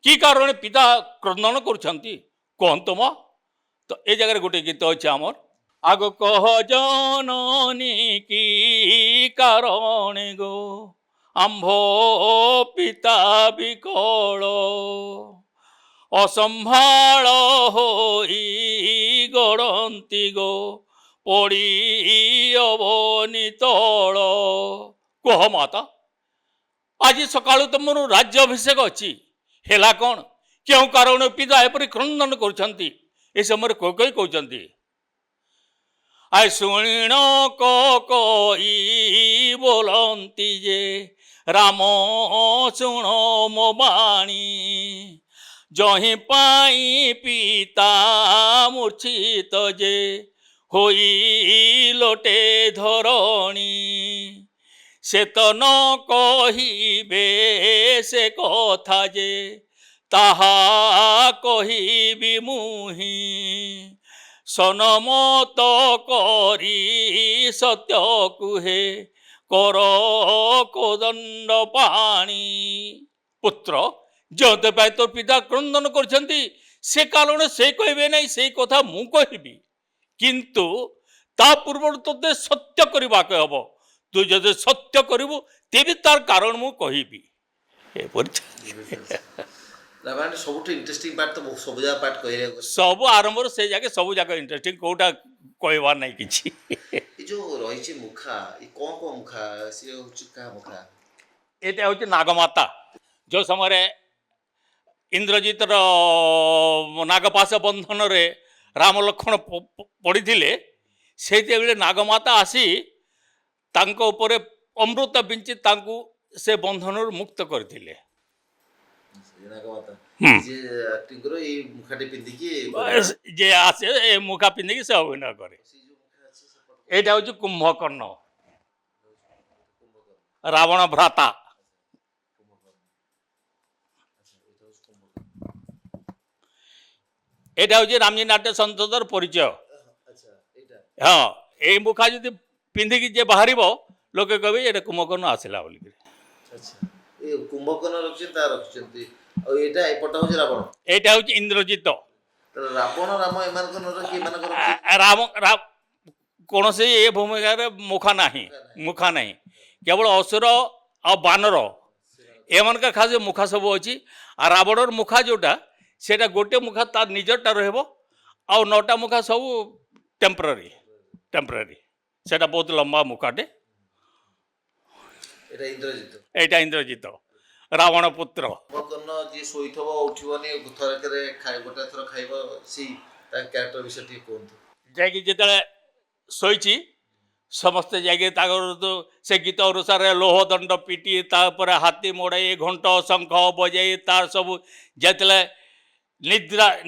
[SPEAKER 1] କି କାରଣ ପିତା କ୍ରନ୍ଦନ କରୁଛନ୍ତି କୁହନ୍ତୁ ମା। ତ ଏ ଜାଗାରେ ଗୋଟେ ଗୀତ ଅଛି ଆମର, ଆଗ କହ ଜନନୀ କି କାରଣ ଗো ଆମ୍ଭ ପିତା ବିକଳ, ଅସମ୍ଭାଳ ହୋଇ ଗଡ଼ନ୍ତି ଗୋ ପଡ଼ି ଅବନି ତଳ। କୁହ ମାତା, ଆଜି ସକାଳୁ ତୁମର ରାଜ୍ୟାଭିଷେକ ଅଛି, ହେଲା କ'ଣ? କେଉଁ କାରଣ ପିତା ଏପରି କ୍ରନ୍ଦନ କରୁଛନ୍ତି? ଏ ସମୟରେ କୈକେୟୀ କହୁଛନ୍ତି, ଆଏ ଶୁଣିଣ କୈକେୟୀ ବୋଲନ୍ତି ଯେ ରାମ ଶୁଣ ମୋ ବାଣୀ, ଯହିଁ ପାଇଁ ପିତା ମୂର୍ଚ୍ଛିତ ଯେ ହୋଇ ଲୋଟେ ଧରଣୀ, ସେ ତ ନ କହିବେ ସେ କଥା ଯେ ତାହା କହିବି ମୁହିଁ, ସନମତ କରି ସତ୍ୟ କୁହେ କର କୋଦଣ୍ଡ ପାଣି। ପୁତ୍ର ଯେତେ ପାଇଁ ତୋ ପିତା କ୍ରନ୍ଦନ କରିଛନ୍ତି ସେ କାରଣ ସେ କହିବେ ନାହିଁ ସେଇ କଥା ମୁଁ କହିବି, କିନ୍ତୁ ତା ପୂର୍ବରୁ ତୋତେ ସତ୍ୟ କରିବାକୁ ହେବ। ତୁ ଯଦି ସତ୍ୟ କରିବୁ ତେବେ ତାର କାରଣ ମୁଁ କହିବି। ଏପରି
[SPEAKER 2] ରାମାୟଣ ସବୁଠୁ ଇଣ୍ଟରେଷ୍ଟିଂ ପାର୍ଟ ତ ସବୁ ଯାକ ପାର୍ଟ କହିବାକୁ
[SPEAKER 1] ସବୁ ଆରମ୍ଭରୁ ସେ ଜାଗେ ସବୁ ଯାକ ଇଣ୍ଟରେଷ୍ଟିଂ, କୋଉଟା କହିବାର ନାହିଁ କିଛି।
[SPEAKER 2] ଏ ଯୋଉ ରହିଛି ମୁଖା, ଏ କଣ କଣ ମୁଖା, ସିଏ ହଉଛି କାହା ମୁଖା?
[SPEAKER 1] ଏଇଟା ହେଉଛି ନାଗମାତା। ଯେଉଁ ସମୟରେ ଇନ୍ଦ୍ରଜିତର ନାଗପାଶ ବନ୍ଧନରେ ରାମ ଲକ୍ଷ୍ମଣ ପଡ଼ିଥିଲେ, ସେଇତେବେଳେ ନାଗମାତା ଆସି ତାଙ୍କ ଉପରେ ଅମୃତ ବିଞ୍ଚି ତାଙ୍କୁ ସେ ବନ୍ଧନରୁ ମୁକ୍ତ କରିଥିଲେ।
[SPEAKER 2] ଏଇ ମୁଖାଟି ପିନ୍ଧିକି
[SPEAKER 1] ଯେ ଆସେ ଏ ମୁଖା ପିନ୍ଧିକି ସେ ଅଭିନୟ କରେ। ଏଇଟା ହେଉଛି କୁମ୍ଭକର୍ଣ୍ଣ, ରାବଣ ଭ୍ରାତା। ଏଇଟା ହେଉଛି ରାମଜୀ ନାଟ୍ୟ ସଂସଦର ପରିଚୟ। ହଁ, ଏଇ ମୁଖା ଯଦି ପିନ୍ଧିକି ଯିଏ ବାହାରିବ ଲୋକେ କହିବେ ଏଇଟା କୁମ୍ଭକର୍ଣ୍ଣ ଆସିଲା ବୋଲିକିରି।
[SPEAKER 2] ଏ କୁମ୍ଭକର୍ଣ୍ଣ ରଖିଛନ୍ତି, ତା ରଖିଛନ୍ତି। ଆଉ ଏଇଟା ଏପଟ ହଉଛି ରାବଣ,
[SPEAKER 1] ଏଇଟା ହେଉଛି ଇନ୍ଦ୍ରଜିତ।
[SPEAKER 2] ରାବଣ ରାମ ଏମାନଙ୍କର
[SPEAKER 1] ରାମ କୌଣସି ଏ ଭୂମିକାରେ ମୁଖା ନାହିଁ। କେବଳ ଅସୁର ଆଉ ବାନର ଏମାନଙ୍କର ଖାସ ମୁଖା ସବୁ ଅଛି। ଆଉ ରାବଣର ମୁଖା ଯେଉଁଟା ସେଇଟା ଗୋଟେ ମୁଖା ତାର ନିଜରଟା ରହିବ, ଆଉ 9ଟା ମୁଖା ସବୁ ଟେମ୍ପରାରୀ। ସେଇଟା ବହୁତ ଲମ୍ବା ମୁଖାଟେ। ଏଇଟା ଇନ୍ଦ୍ରଜିତ ରାବଣ ପୁତ୍ର।
[SPEAKER 2] କୁମ୍ଭକର୍ଣ୍ଣ ଯିଏ ଶୋଇଥିବ ଉଠିବନି, ଥରକରେ ଗୋଟେ ଥର ଖାଇବ, ସେଇ ତା କ୍ୟାରେକ୍ଟର ବିଷୟ ଟିକେ କୁହନ୍ତୁ।
[SPEAKER 1] ଯାଇକି ଯେତେବେଳେ ଶୋଇଛି ସମସ୍ତେ ଯାଇକି ତାଙ୍କର ସେ ଗୀତ ଅନୁସାରେ ଲୌହଦଣ୍ଡ ପିଟି, ତାପରେ ହାତୀ ମୋଡ଼ାଇ, ଘଣ୍ଟ ଶଙ୍ଖ ବଜାଇ ତାର ସବୁ ଯେତେବେଳେ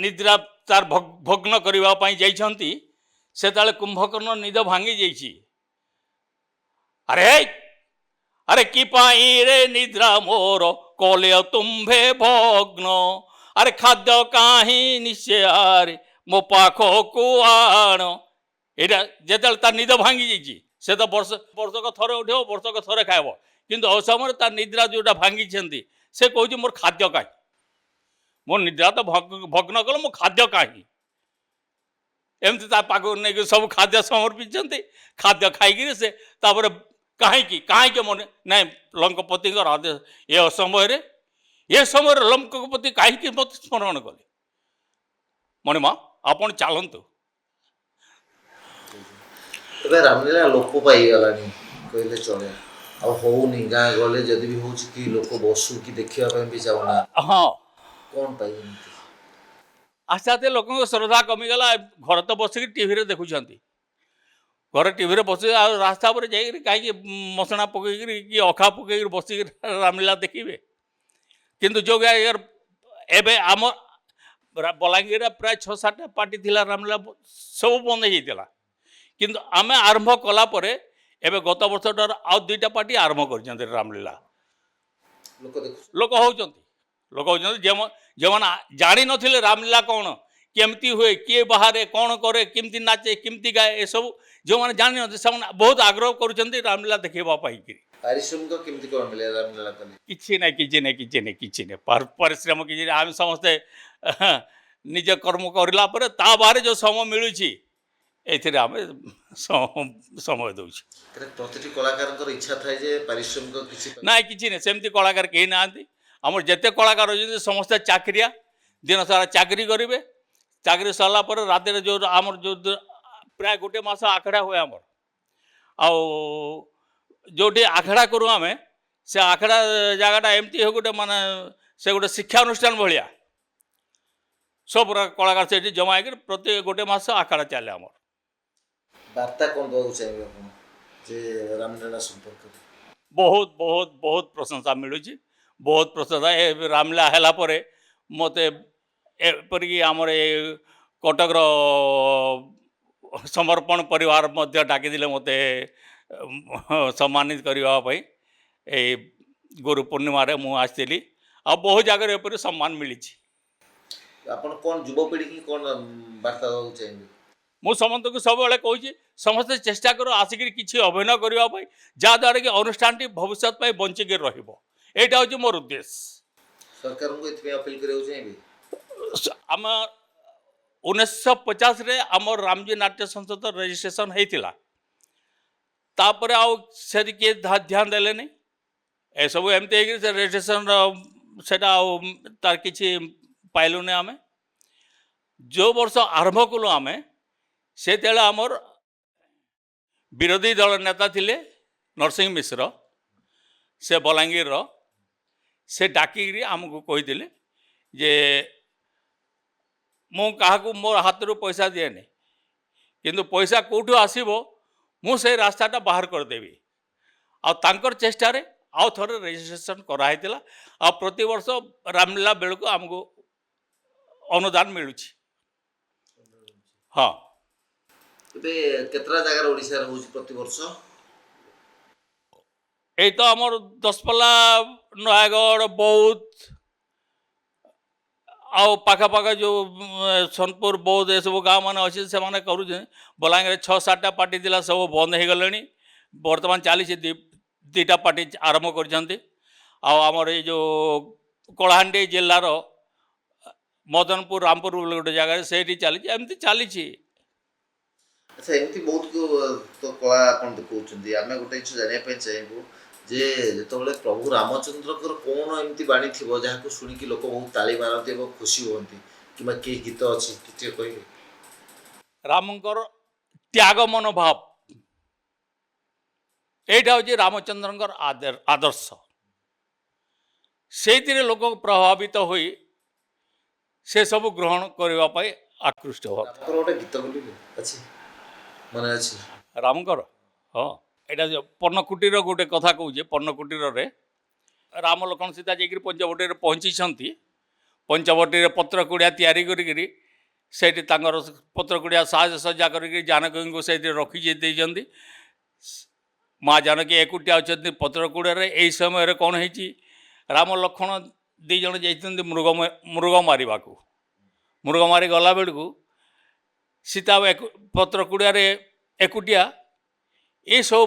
[SPEAKER 1] ନିଦ୍ରା ତାର ଭଗ୍ନ କରିବା ପାଇଁ ଯାଇଛନ୍ତି, ସେତେବେଳେ କୁମ୍ଭକର୍ଣ୍ଣ ନିଦ ଭାଙ୍ଗି ଯାଇଛି। ଆରେ କି ପାଇଁ ରେ ନିଦ୍ରା ମୋର କଲେ ତୁମ୍ଭେ ଭଗ୍ନ, ଆରେ ଖାଦ୍ୟ କାହିଁ ନିଶ୍ଚୟାରେ ମୋ ପାଖକୁ ଆଣ। ଏଇଟା ଯେତେବେଳେ ତାର ନିଦ ଭାଙ୍ଗି ଯାଇଛି, ସେ ତ ବର୍ଷକ ଥରେ ଉଠିବ, ବର୍ଷକ ଥରେ ଖାଇବ, କିନ୍ତୁ ଅସମୟରେ ତାର ନିଦ୍ରା ଯେଉଁଟା ଭାଙ୍ଗିଛନ୍ତି ସେ କହୁଛି ମୋର ଖାଦ୍ୟ କାହିଁ, ମୋ ନିଦ୍ରା ତ ଭଗ୍ନ କଲ, ମୋ ଖାଦ୍ୟ କାହିଁ। ଏମିତି ତା ପାଖକୁ ନେଇକି ସବୁ ଖାଦ୍ୟ ସମର୍ପିଛନ୍ତି। ଖାଦ୍ୟ ଖାଇକିରି ସେ ତାପରେ କାହିଁକି ମନେ ନାଇଁ ଲଙ୍କପତିଙ୍କର ଆଦେଶ, ଏ ସମୟରେ ଲଙ୍କପତି କାହିଁକି ମୋତେ ସ୍ମରଣ କଲେ? ମଣିମା ଆପଣ ଚାଲନ୍ତୁ।
[SPEAKER 2] ଏବେ ରାମଲୀଳା ଲୋପ ପାଇଗଲାଣି କହିଲେ ଚଳେ, ଆଉ ହଉନି। ଗାଁ ଗଲେ ଯଦି ବି ହଉଛି କି ଲୋକ ବସୁ କି ଦେଖିବା ପାଇଁ ବି ଯାଉନା।
[SPEAKER 1] ହଁ,
[SPEAKER 2] କ'ଣ ପାଇଁ ଏମିତି?
[SPEAKER 1] ଆସ୍ତେ ଆସ୍ତେ ଲୋକଙ୍କ ଶ୍ରଦ୍ଧା କମିଗଲା। ଘରେ ତ ବସିକି ଟିଭିରେ ଦେଖୁଛନ୍ତି, ଘରେ ଟିଭିରେ ବସି, ଆଉ ରାସ୍ତା ଉପରେ ଯାଇକିରି କାହିଁକି ମସଣା ପକେଇକିରି କି ଅଖା ପକେଇକିରି ବସିକିରି ରାମଲୀଳା ଦେଖିବେ? କିନ୍ତୁ ଯେଉଁ ଏବେ ଆମ ବଲାଙ୍ଗୀରରେ ପ୍ରାୟ 6-7ଟା ପାର୍ଟି ଥିଲା, ରାମଲୀଳା ସବୁ ବନ୍ଦ ହେଇଯାଇଥିଲା। କିନ୍ତୁ ଆମେ ଆରମ୍ଭ କଲା ପରେ ଏବେ ଗତ ବର୍ଷଠାରୁ ଆଉ 2ଟା ପାର୍ଟି ଆରମ୍ଭ କରିଛନ୍ତି ରାମଲୀଳା। ଲୋକ ହେଉଛନ୍ତି। ଯେଉଁମାନେ ଜାଣିନଥିଲେ ରାମଲୀଳା କ'ଣ, କେମିତି ହୁଏ, କିଏ ବାହାରେ, କ'ଣ କରେ, କେମିତି ନାଚେ, କେମିତି ଗାଏ, ଏସବୁ ଯେଉଁମାନେ ଜାଣିନଥିଲେ ସେମାନେ ବହୁତ ଆଗ୍ରହ କରୁଛନ୍ତି ରାମଲୀଳା ଦେଖିବା ପାଇଁକିରି।
[SPEAKER 2] ପାରିଶ୍ରମିକ କେମିତି କ'ଣ ମିଳେ ରାମଲୀଳା କଲେ?
[SPEAKER 1] କିଛି ନାହିଁ। ପରିଶ୍ରମ କିଛି ନାହିଁ। ଆମେ ସମସ୍ତେ ନିଜ କର୍ମ କରିଲା ପରେ ତା ବାହାରେ ଯେଉଁ ସମୟ ମିଳୁଛି ଏଥିରେ ଆମେ ସମୟ ଦେଉଛୁ।
[SPEAKER 2] ପ୍ରତିଟି କଳାକାରଙ୍କର ଇଚ୍ଛା ଥାଏ ଯେ ପାରିଶ୍ରମିକ କିଛି
[SPEAKER 1] ନାଇଁ, କିଛି ନାହିଁ। ସେମିତି କଳାକାର କେହି ନାହାନ୍ତି। ଆମର ଯେତେ କଳାକାର ଅଛନ୍ତି ସମସ୍ତେ ଚାକିରିଆ, ଦିନ ସାରା ଚାକିରି କରିବେ। ଚାକିରି ସରିଲା ପରେ ରାତିରେ ଆମର ପ୍ରାୟ 1 ମାସ ଆଖଡ଼ା ହୁଏ ଆମର। ଆଉ ଯେଉଁଠି ଆଖଡ଼ା କରୁ ଆମେ, ସେ ଆଖଡ଼ା ଜାଗାଟା ଏମିତି ଗୋଟେ ସେ ଗୋଟେ ଶିକ୍ଷାନୁଷ୍ଠାନ ଭଳିଆ। ସବୁ କଳାକାର ସେଠି ଜମା ହେଇକିରି ପ୍ରତି 1 ମାସ ଆଖଡ଼ା ଚାଲେ ଆମର।
[SPEAKER 2] ବାର୍ତ୍ତା କ'ଣ ଦେବାକୁ ଚାହିଁବେ ଆପଣ ଯେ ରାମଲୀଳା ସମ୍ପର୍କରେ?
[SPEAKER 1] ବହୁତ ପ୍ରଶଂସା ମିଳୁଛି, ବହୁତ ପ୍ରଶଂସା। ଏ ରାମଲୀଳା ହେଲା ପରେ ମୋତେ ଏପରିକି ଆମର ଏ କଟକର ସମର୍ପଣ ପରିବାର ମଧ୍ୟ ଡାକିଥିଲେ ମୋତେ ସମ୍ମାନିତ କରିବା ପାଇଁ। ଏଇ ଗୁରୁ ପୂର୍ଣ୍ଣିମାରେ ମୁଁ ଆସିଥିଲି, ଆଉ ବହୁ ଜାଗାରେ ଏପରି ସମ୍ମାନ ମିଳିଛି।
[SPEAKER 2] ଆପଣ କ'ଣ ଯୁବପିଢ଼ିକି କ'ଣ ବାର୍ତ୍ତା ଦେବାକୁ ଚାହିଁବେ?
[SPEAKER 1] ମୁଁ ସମସ୍ତଙ୍କୁ ସବୁବେଳେ କହୁଛି ସମସ୍ତେ ଚେଷ୍ଟା କର ଆସିକିରି କିଛି ଅଭିନୟ କରିବା ପାଇଁ ଯାହାଦ୍ୱାରା କି ଅନୁଷ୍ଠାନଟି ଭବିଷ୍ୟତ ପାଇଁ ବଞ୍ଚିକି ରହିବ। ଏଇଟା ହେଉଛି ମୋର ଉଦ୍ଦେଶ୍ୟ।
[SPEAKER 2] ସରକାରଙ୍କୁ ଏଥିପାଇଁ ଅପିଲ କରିବାକୁ ଚାହିଁବି।
[SPEAKER 1] ଆମ 1950ରେ ଆମର ରାମଜୀ ନାଟ୍ୟ ସଂସଦ ରେଜିଷ୍ଟ୍ରେସନ ହେଇଥିଲା। ତାପରେ ଆଉ ସେଠି କିଏ ଧ୍ୟାନ ଦେଲେନି। ଏସବୁ ଏମିତି ହେଇକି ସେ ରେଜିଷ୍ଟ୍ରେସନର ସେଇଟା ଆଉ ତାର କିଛି ପାଇଲୁନି। ଆମେ ଯେଉଁ ବର୍ଷ ଆରମ୍ଭ କଲୁ ଆମେ ସେତେବେଳେ ଆମର ବିରୋଧୀ ଦଳ ନେତା ଥିଲେ ନରସିଂହ ମିଶ୍ର, ସେ ବଲାଙ୍ଗୀରର। ସେ ଡାକିକିରି ଆମକୁ କହିଥିଲେ ଯେ ମୁଁ କାହାକୁ ମୋ ହାତରୁ ପଇସା ଦିଏନି, କିନ୍ତୁ ପଇସା କେଉଁଠୁ ଆସିବ ମୁଁ ସେଇ ରାସ୍ତାଟା ବାହାର କରିଦେବି। ଆଉ ତାଙ୍କର ଚେଷ୍ଟାରେ ଆଉ ଥରେ ରେଜିଷ୍ଟ୍ରେସନ କରାହେଇଥିଲା। ଆଉ ପ୍ରତିବର୍ଷ ରାମଲୀଳା ବେଳକୁ ଆମକୁ ଅନୁଦାନ ମିଳୁଛି। ହଁ,
[SPEAKER 2] ଏବେ କେତେଟା ଜାଗାରେ ଓଡ଼ିଶାରେ ହେଉଛି ପ୍ରତିବର୍ଷ?
[SPEAKER 1] ଏଇ ତ ଆମର ଦଶପଲ୍ଲା, ନୟାଗଡ଼, ବୌଦ୍ଧ ଆଉ ପାଖାପାଖି ଯେଉଁ ସୋନପୁର, ବୌଦ୍ଧ ଏସବୁ ଗାଁ ମାନେ ଅଛି ସେମାନେ କରୁଛନ୍ତି। ବଲାଙ୍ଗୀରରେ 6-7ଟା ପାର୍ଟି ଥିଲା, ସବୁ ବନ୍ଦ ହେଇଗଲେଣି। ବର୍ତ୍ତମାନ ଚାଲିଛି ଦୁଇଟା ପାର୍ଟି ଆରମ୍ଭ କରିଛନ୍ତି। ଆଉ ଆମର ଏଇ ଯେଉଁ କଳାହାଣ୍ଡି ଜିଲ୍ଲାର ମଦନପୁର, ରାମପୁର ବୋଲି ଗୋଟେ ଜାଗାରେ ସେଇଠି ଚାଲିଛି। ଏମିତି ଚାଲିଛି।
[SPEAKER 2] ଆଚ୍ଛା, ଏମିତି ବହୁତ ତ କଳା ଆପଣ ଦେଖାଉଛନ୍ତି। ଆମେ ଗୋଟେ ଜିନିଷ ଜାଣିବା ପାଇଁ ଚାହିଁବୁ ଯେ ଯେତେବେଳେ ପ୍ରଭୁ ରାମଚନ୍ଦ୍ରଙ୍କର କ'ଣ ଏମିତି ବାଣୀ ଥିବ ଯାହାକୁ ଶୁଣିକି ଲୋକ ବହୁତ ତାଳି ମାରନ୍ତି ଏବଂ ଖୁସି ହୁଅନ୍ତି, କିମ୍ବା କି ଗୀତ ଅଛି କିଛି କହିବେ?
[SPEAKER 1] ରାମଙ୍କର ତ୍ୟାଗ ମନୋଭାବ, ଏଇଟା ହେଉଛି ରାମଚନ୍ଦ୍ରଙ୍କର ଆଦର୍ଶ। ସେଇଥିରେ ଲୋକ ପ୍ରଭାବିତ ହୋଇ ସେସବୁ ଗ୍ରହଣ କରିବା ପାଇଁ ଆକୃଷ୍ଟ ହୁଅନ୍ତି।
[SPEAKER 2] ତାଙ୍କର ଗୋଟେ ଗୀତ ବୋଲି ଅଛି, ମନେ ଅଛି?
[SPEAKER 1] ରାମଙ୍କର, ହଁ, ଏଇଟା ପର୍ଣ୍ଣକୁଟୀର ଗୋଟେ କଥା କହୁଛେ। ପର୍ଣ୍ଣକୁଟୀରରେ ରାମ ଲକ୍ଷ୍ମଣ ସୀତା ଯାଇକରି ପଞ୍ଚବଟୀରେ ପହଞ୍ଚିଛନ୍ତି। ପଞ୍ଚବଟୀରେ ପତ୍ରକୁଡ଼ିଆ ତିଆରି କରିକିରି ସେଇଠି ତାଙ୍କର ପତ୍ରକୁଡ଼ିଆ ସାଜସଜ୍ଜା କରିକି ଜାନକୀଙ୍କୁ ସେଇଠି ରଖି ଦେଇଛନ୍ତି। ମା ଜାନକୀ ଏକୁଟିଆ ଅଛନ୍ତି ପତ୍ରକୁଡ଼ିଆରେ। ଏହି ସମୟରେ କ'ଣ ହେଇଛି, ରାମ ଲକ୍ଷ୍ମଣ 2 ଜଣ ଯାଇଛନ୍ତି ମୃଗ ମାରିବାକୁ। ମୃଗ ମାରି ଗଲା ବେଳକୁ ସୀତା ପତ୍ରକୁଡ଼ିଆରେ ଏକୁଟିଆ। ଏସବୁ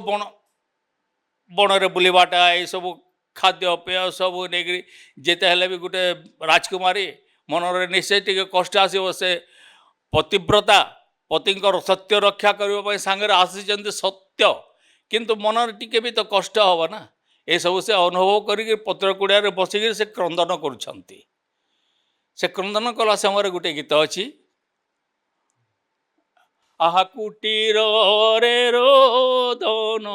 [SPEAKER 1] ବଣରେ ବୁଲିବାଟା, ଏସବୁ ଖାଦ୍ୟପେୟ ସବୁ ନେଇକରି ଯେତେ ହେଲେ ବି ଗୋଟେ ରାଜକୁମାରୀ ମନରେ ନିଶ୍ଚୟ ଟିକେ କଷ୍ଟ ଆସିବ। ସେ ପତିବ୍ରତା, ପତିଙ୍କର ସତ୍ୟ ରକ୍ଷା କରିବା ପାଇଁ ସାଙ୍ଗରେ ଆସିଛନ୍ତି ସତ୍ୟ, କିନ୍ତୁ ମନରେ ଟିକେ ବି ତ କଷ୍ଟ ହେବ ନା। ଏସବୁ ସେ ଅନୁଭବ କରିକି ପତ୍ରକୁଡ଼ିଆରେ ବସିକିରି ସେ କ୍ରନ୍ଦନ କରୁଛନ୍ତି। ସେ କ୍ରନ୍ଦନ କଲା ସମୟରେ ଗୋଟେ ଗୀତ ଅଛି, ଆହା କୁଟୀରରେ ରୋଦନ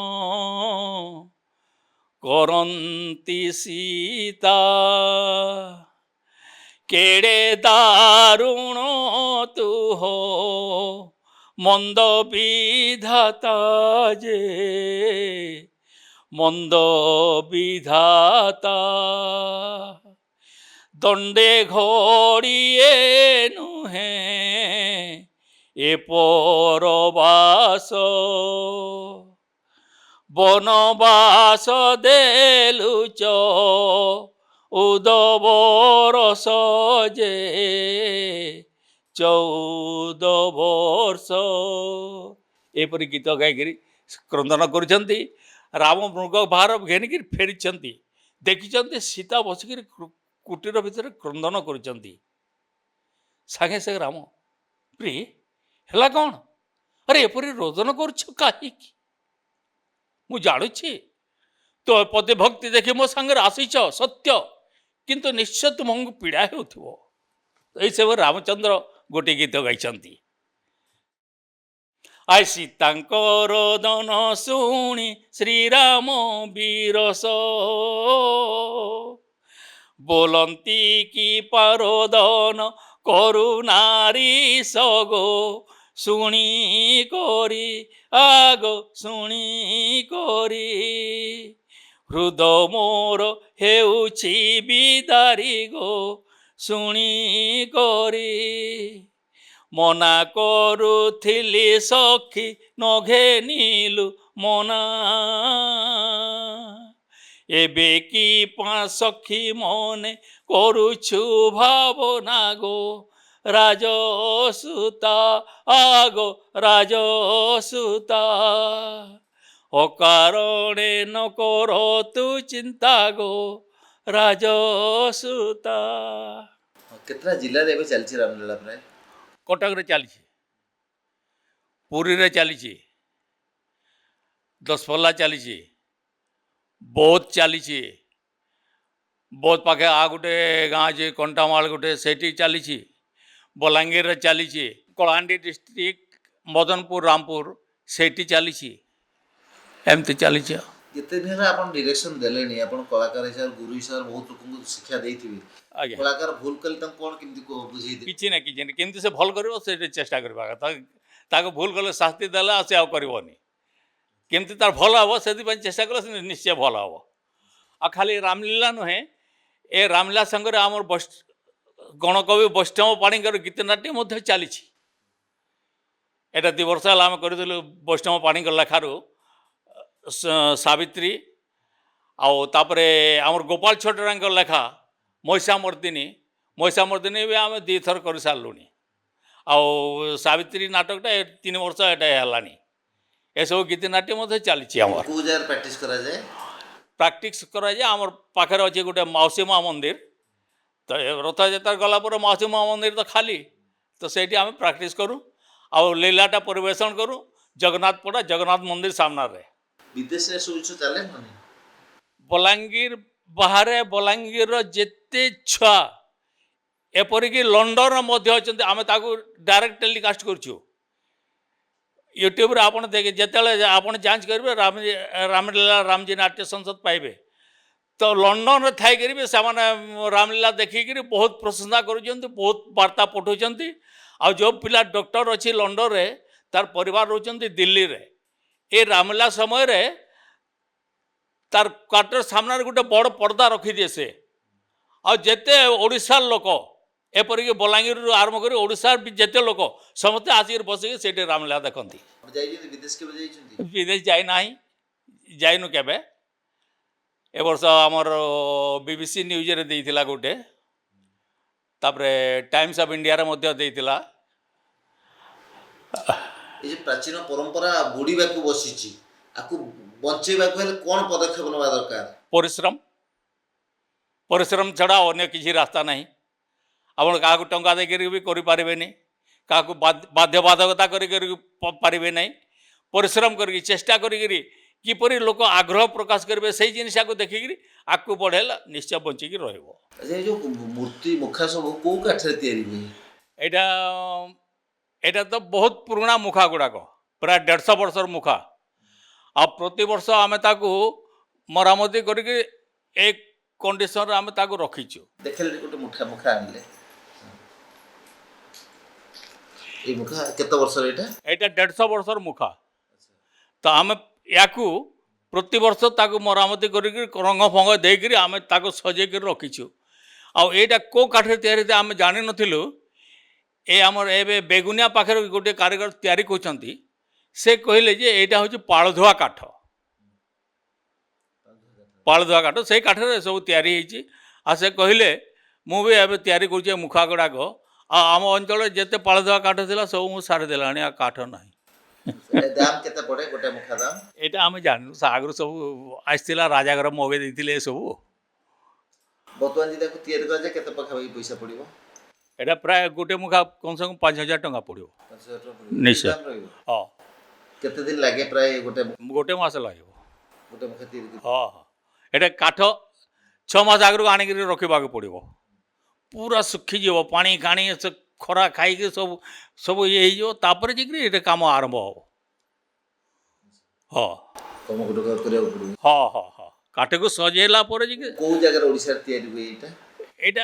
[SPEAKER 1] କରନ୍ତି ସୀତା, କେଡ଼େ ଦାରୁଣ ତୁହ ମନ୍ଦ ବିଧାତା ଯେ, ମନ୍ଦ ବିଧାତା। ଦଣ୍ଡେ ଘଡ଼ିଏ ନୁହେଁ ଏ ପରବାସ, ବନବାସ ଦେଲୁଚ 14 ବରଷ ଯେ, 14 ବର୍ଷ। ଏପରି ଗୀତ ଗାଇକିରି କ୍ରନ୍ଦନ କରୁଛନ୍ତି। ରାମ ମୃଗ ଭାର ଘେନିକିରି ଫେରିଛନ୍ତି, ଦେଖିଛନ୍ତି ସୀତା ବସିକିରି କୁଟୀର ଭିତରେ କ୍ରନ୍ଦନ କରୁଛନ୍ତି। ସାଙ୍ଗେ ସାଙ୍ଗେ ରାମ, ପ୍ରିୟ ହେଲା କ'ଣ? ଆରେ ଏପରି ରୋଦନ କରୁଛ କାହିଁକି? ମୁଁ ଜାଣୁଛି ତ ପତି ଭକ୍ତି ଦେଖି ମୋ ସାଙ୍ଗରେ ଆସିଛ ସତ୍ୟ, କିନ୍ତୁ ନିଶ୍ଚୟ ତୁମକୁ ପୀଡ଼ା ହେଉଥିବ। ଏଇସବୁ ରାମଚନ୍ଦ୍ର ଗୋଟିଏ ଗୀତ ଗାଇଛନ୍ତି। ଆଇ ସୀତାଙ୍କ ରୋଦନ ଶୁଣି ଶ୍ରୀରାମ ବିରସ, ବୋଲନ୍ତି କି ପାରୋଦନ କରୁ ନାରୀ ସଗୋ, ଶୁଣି କରି ଆଗ ଶୁଣି କରି, ହୃଦ ମୋର ହେଉଛି ବିଦାରି ଗୋ, ଶୁଣି କରି। ମନା କରୁଥିଲି ସଖୀ ନଘେନିଲୁ ମନା, ଏବେ କି ସଖୀ ମନେ କରୁଛୁ ଭାବନା ଗୋ, ରାଜସୁତା ଆଗୋ ରାଜସୁତା ଅକାରଣେ ନ କର ତୁ ଚିନ୍ତା ଗୋ ରାଜସୁତା।
[SPEAKER 2] କେତେଟା ଜିଲ୍ଲାରେ ଏବେ ଚାଲିଛି ରାମଲୀଳା ପ୍ରାୟ?
[SPEAKER 1] କଟକରେ ଚାଲିଛି, ପୁରୀରେ ଚାଲିଛି, ଦଶପଲ୍ଲା ଚାଲିଛି, ବୌଦ୍ଧ ଚାଲିଛି, ବୌଦ୍ଧ ପାଖେ ଆଉ ଗୋଟେ ଗାଁ ଅଛି କଣ୍ଟାମାଳ ଗୋଟେ ସେଇଠି ଚାଲିଛି, ବଲାଙ୍ଗୀରରେ ଚାଲିଛି, କଳାହାଣ୍ଡି ଡିଷ୍ଟ୍ରିକ୍ଟ ମଦନପୁର ରାମପୁର ସେଇଠି ଚାଲିଛି, ଏମିତି ଚାଲିଛି।
[SPEAKER 2] ଯେତେ ଦିନ ହେଲା ଆପଣ ଡିରେକ୍ସନ ଦେଲେଣି, ଆପଣ କଳାକାର ହିସାବରେ ଗୁରୁ ହିସାବରେ ବହୁତ ଲୋକଙ୍କୁ ଶିକ୍ଷା ଦେଇଥିବେ,
[SPEAKER 1] ଆଜ୍ଞା,
[SPEAKER 2] କଳାକାର ଭୁଲ କଲେ ତାଙ୍କୁ କ'ଣ କେମିତି ବୁଝେଇଦେବେ?
[SPEAKER 1] କିଛି ନା କିଛି ନାହିଁ, କେମିତି ସେ ଭଲ କରିବ ସେଇଠି ଚେଷ୍ଟା କରିବା କଥା। ତାକୁ ଭୁଲ କଲେ ଶାସ୍ତି ଦେଲେ ଆଉ ସେ ଆଉ କରିବନି, କେମିତି ତାର ଭଲ ହେବ ସେଥିପାଇଁ ଚେଷ୍ଟା କଲେ ସେ ନିଶ୍ଚୟ ଭଲ ହେବ। ଆଉ ଖାଲି ରାମଲୀଳା ନୁହେଁ, ଏ ରାମଲୀଳା ସାଙ୍ଗରେ ଆମର ଗଣକବି ବୈଷ୍ଣବ ପାଣିଙ୍କର ଗୀତନାଟ୍ୟ ମଧ୍ୟ ଚାଲିଛି। ଏଇଟା 2 ବର୍ଷ ହେଲା ଆମେ କରିଥିଲୁ ବୈଷ୍ଣବ ପାଣିଙ୍କର ଲେଖାରୁ ସାବିତ୍ରୀ, ଆଉ ତାପରେ ଆମର ଗୋପାଳ ଛୋଟରାଙ୍କର ଲେଖା ମହିଷାମର୍ଦିନୀ ବି ଆମେ 2 ଥର କରିସାରିଲୁଣି। ଆଉ ସାବିତ୍ରୀ ନାଟକଟା 3 ବର୍ଷ ଏଇଟା ହେଲାଣି। ଏସବୁ ଗୀତନାଟ୍ୟ ମଧ୍ୟ ଚାଲିଛି ଆମର।
[SPEAKER 2] କେଉଁ ଜାଗାରେ ପ୍ରାକ୍ଟିସ୍ କରାଯାଏ?
[SPEAKER 1] ପ୍ରାକ୍ଟିସ୍ କରାଯାଏ ଆମର ପାଖରେ ଅଛି ଗୋଟେ ମାଉସୀ ମା ମନ୍ଦିର, ତ ରଥଯାତ୍ରା ଗଲା ପରେ ମାଉସୀ ମା ମନ୍ଦିର ତ ଖାଲି, ତ ସେଇଠି ଆମେ ପ୍ରାକ୍ଟିସ୍ କରୁ ଆଉ ଲୀଳାଟା ପରିବେଷଣ କରୁ ଜଗନ୍ନାଥପଡ଼ା ଜଗନ୍ନାଥ ମନ୍ଦିର ସାମ୍ନାରେ।
[SPEAKER 2] ବିଦେଶରେ ସବୁ ଜିନିଷ ଚାଲେ ମାନେ
[SPEAKER 1] ବଲାଙ୍ଗୀର ବାହାରେ ବଲାଙ୍ଗୀରର ଯେତେ ଛୁଆ ଏପରିକି ଲଣ୍ଡନର ମଧ୍ୟ ଅଛନ୍ତି, ଆମେ ତାକୁ ଡାଇରେକ୍ଟ ଟେଲିକାଷ୍ଟ କରୁଛୁ ୟୁଟ୍ୟୁବରେ। ଆପଣ ଦେଖି ଯେତେବେଳେ ଆପଣ ଯାଞ୍ଚ କରିବେ ରାମଲୀଳା ରାମଜୀ ନାଟ୍ୟ ସଂସଦ ପାଇବେ, ତ ଲଣ୍ଡନରେ ଥାଇକରି ବି ସେମାନେ ରାମଲୀଳା ଦେଖିକିରି ବହୁତ ପ୍ରଶଂସା କରୁଛନ୍ତି, ବହୁତ ବାର୍ତ୍ତା ପଠାଉଛନ୍ତି। ଆଉ ଯେଉଁ ପିଲା ଡକ୍ଟର ଅଛି ଲଣ୍ଡନରେ, ତାର ପରିବାର ରହୁଛନ୍ତି ଦିଲ୍ଲୀରେ, ଏ ରାମଲୀଳା ସମୟରେ ତାର କ୍ୱାର୍ଟର ସାମ୍ନାରେ ଗୋଟେ ବଡ଼ ପର୍ଦ୍ଦା ରଖିଦିଏ ସେ। ଆଉ ଯେତେ ଓଡ଼ିଶାର ଲୋକ ଏପରିକି ବଲାଙ୍ଗୀରରୁ ଆରମ୍ଭ କରି ଓଡ଼ିଶାର ବି ଯେତେ ଲୋକ ସମସ୍ତେ ଆସିକି ବସିକି ସେଇଠି ରାମଲୀଳା ଦେଖନ୍ତି।
[SPEAKER 2] ବିଦେଶ କେବେ ଯାଇଛନ୍ତି?
[SPEAKER 1] ବିଦେଶ ଯାଇନାହିଁ, ଯାଇନୁ କେବେ। ଏ ବର୍ଷ ଆମର BBC ନ୍ୟୁଜ୍ରେ ଦେଇଥିଲା ଗୋଟେ, ତାପରେ ଟାଇମ୍ସ ଅଫ୍ ଇଣ୍ଡିଆରେ ମଧ୍ୟ ଦେଇଥିଲା।
[SPEAKER 2] ଏ ଯେ ପ୍ରାଚୀନ ପରମ୍ପରା ବୁଡ଼ିବାକୁ ବସିଛି, ଆକୁ ବଞ୍ଚେଇବାକୁ ହେଲେ କ'ଣ ପଦକ୍ଷେପ ନେବା ଦରକାର? ପରିଶ୍ରମ ଛଡ଼ା ଅନ୍ୟ କିଛି ରାସ୍ତା ନାହିଁ। ଆପଣ କାହାକୁ ଟଙ୍କା ଦେଇକରି ବି କରିପାରିବେନି, କାହାକୁ ବାଧ୍ୟବାଧକତା କରିକରି ପାରିବେ ନାହିଁ। ପରିଶ୍ରମ କରିକି ଚେଷ୍ଟା କରିକିରି କିପରି ଲୋକ ଆଗ୍ରହ ପ୍ରକାଶ କରିବେ ସେଇ ଜିନିଷକୁ ଦେଖିକିରି ଆଗକୁ ବଢ଼େଇଲେ ନିଶ୍ଚୟ ବଞ୍ଚିକି ରହିବ। ଏ ଯେଉଁ ମୂର୍ତ୍ତି ମୁଖା ସବୁ କେଉଁ କାଠରେ ତିଆରି ହୁଏ?
[SPEAKER 1] ଏଇଟା ତ ବହୁତ ପୁରୁଣା ମୁଖା ଗୁଡ଼ାକ, ପ୍ରାୟ 150 ବର୍ଷର ମୁଖା। ଆଉ ପ୍ରତିବର୍ଷ ଆମେ ତାକୁ ମରାମତି କରିକି ଏ କଣ୍ଡିସନରେ ଆମେ ତାକୁ ରଖିଛୁ।
[SPEAKER 2] ଦେଖିଲେ ଗୋଟେ ମୁଖା ଆଣିଲେ, এই মুখা କେତେ ବର୍ଷର ଏଇଟା?
[SPEAKER 1] ଏଇଟା 150 ବର୍ଷର ମୁଖା। ତ ଆମେ ୟାକୁ ପ୍ରତିବର୍ଷ ତାକୁ ମରାମତି କରିକି ରଙ୍ଗ ଫଙ୍ଗ ଦେଇକରି ଆମେ ତାକୁ ସଜେଇକରି ରଖିଛୁ। ଆଉ ଏଇଟା କେଉଁ କାଠରେ ତିଆରି ହେଇଥାଏ ଆମେ ଜାଣିନଥିଲୁ। ଏ ଆମର ଏବେ ବେଗୁନିଆ ପାଖରେ ଗୋଟେ କାରିଗର ତିଆରି କରୁଛନ୍ତି, ସେ କହିଲେ ଯେ ଏଇଟା ହେଉଛି ପାଳଧୁଆ କାଠ। ସେଇ କାଠରେ ସବୁ ତିଆରି ହେଇଛି। ଆଉ ସେ କହିଲେ ମୁଁ ବି ଏବେ ତିଆରି କରୁଛି ମୁଖା ଗୁଡ଼ାକ, ଆଉ ଆମ ଅଞ୍ଚଳରେ ଯେତେ ପାଳଧୁଆ କାଠ ଥିଲା ସବୁ ମୁଁ ସାରିଦେଲାଣି, ଆଉ କାଠ ନାହିଁ।
[SPEAKER 2] ଦାମ କେତେ ପଡ଼େ ଗୋଟେ ମୁଖା ଦାମ?
[SPEAKER 1] ଏଇଟା ଆମେ ଜାଣିନୁ, ଆଗରୁ ସବୁ ଆସିଥିଲା, ରାଜାଘର ମଗେଇ ଦେଇଥିଲେ ଏସବୁ।
[SPEAKER 2] ବର୍ତ୍ତମାନ ଯଦି ତାକୁ ତିଆରି କରାଯାଏ କେତେ ପାଖାପାଖି ପଇସା ପଡ଼ିବ?
[SPEAKER 1] ଏଇଟା ପ୍ରାୟ ଗୋଟେ ମୁଖା କମସେ କମ 5,000 ଟଙ୍କା ପଡ଼ିବ।
[SPEAKER 2] 5,000 ଟଙ୍କା
[SPEAKER 1] ନିଶ୍ଚୟ।
[SPEAKER 2] ହଁ। କେତେ ଦିନ ଲାଗେ? ପ୍ରାୟ
[SPEAKER 1] ଗୋଟେ ମାସ ଲାଗିବ
[SPEAKER 2] ଗୋଟେ ମୁଖା ତିଆରି?
[SPEAKER 1] ହଁ। ଏଇଟା କାଠ 6 ମାସ ଆଗରୁ ଆଣିକିରି ରଖିବାକୁ ପଡ଼ିବ, ପୁରା ଶୁଖିଯିବ, ପାଣି କାଣି ଖରା ଖାଇକି ସବୁ ଇଏ ହେଇଯିବ, ତାପରେ ଯାଇକିରି ଏଇଟା କାମ ଆରମ୍ଭ ହେବ। ହଁ ହଁ। କାଠକୁ ସଜେଇଲା ପରେ ଯାଇକି
[SPEAKER 2] କେଉଁ ଜାଗାରେ ଓଡ଼ିଶାରେ ତିଆରି ହୁଏ ଏଇଟା?
[SPEAKER 1] ଏଇଟା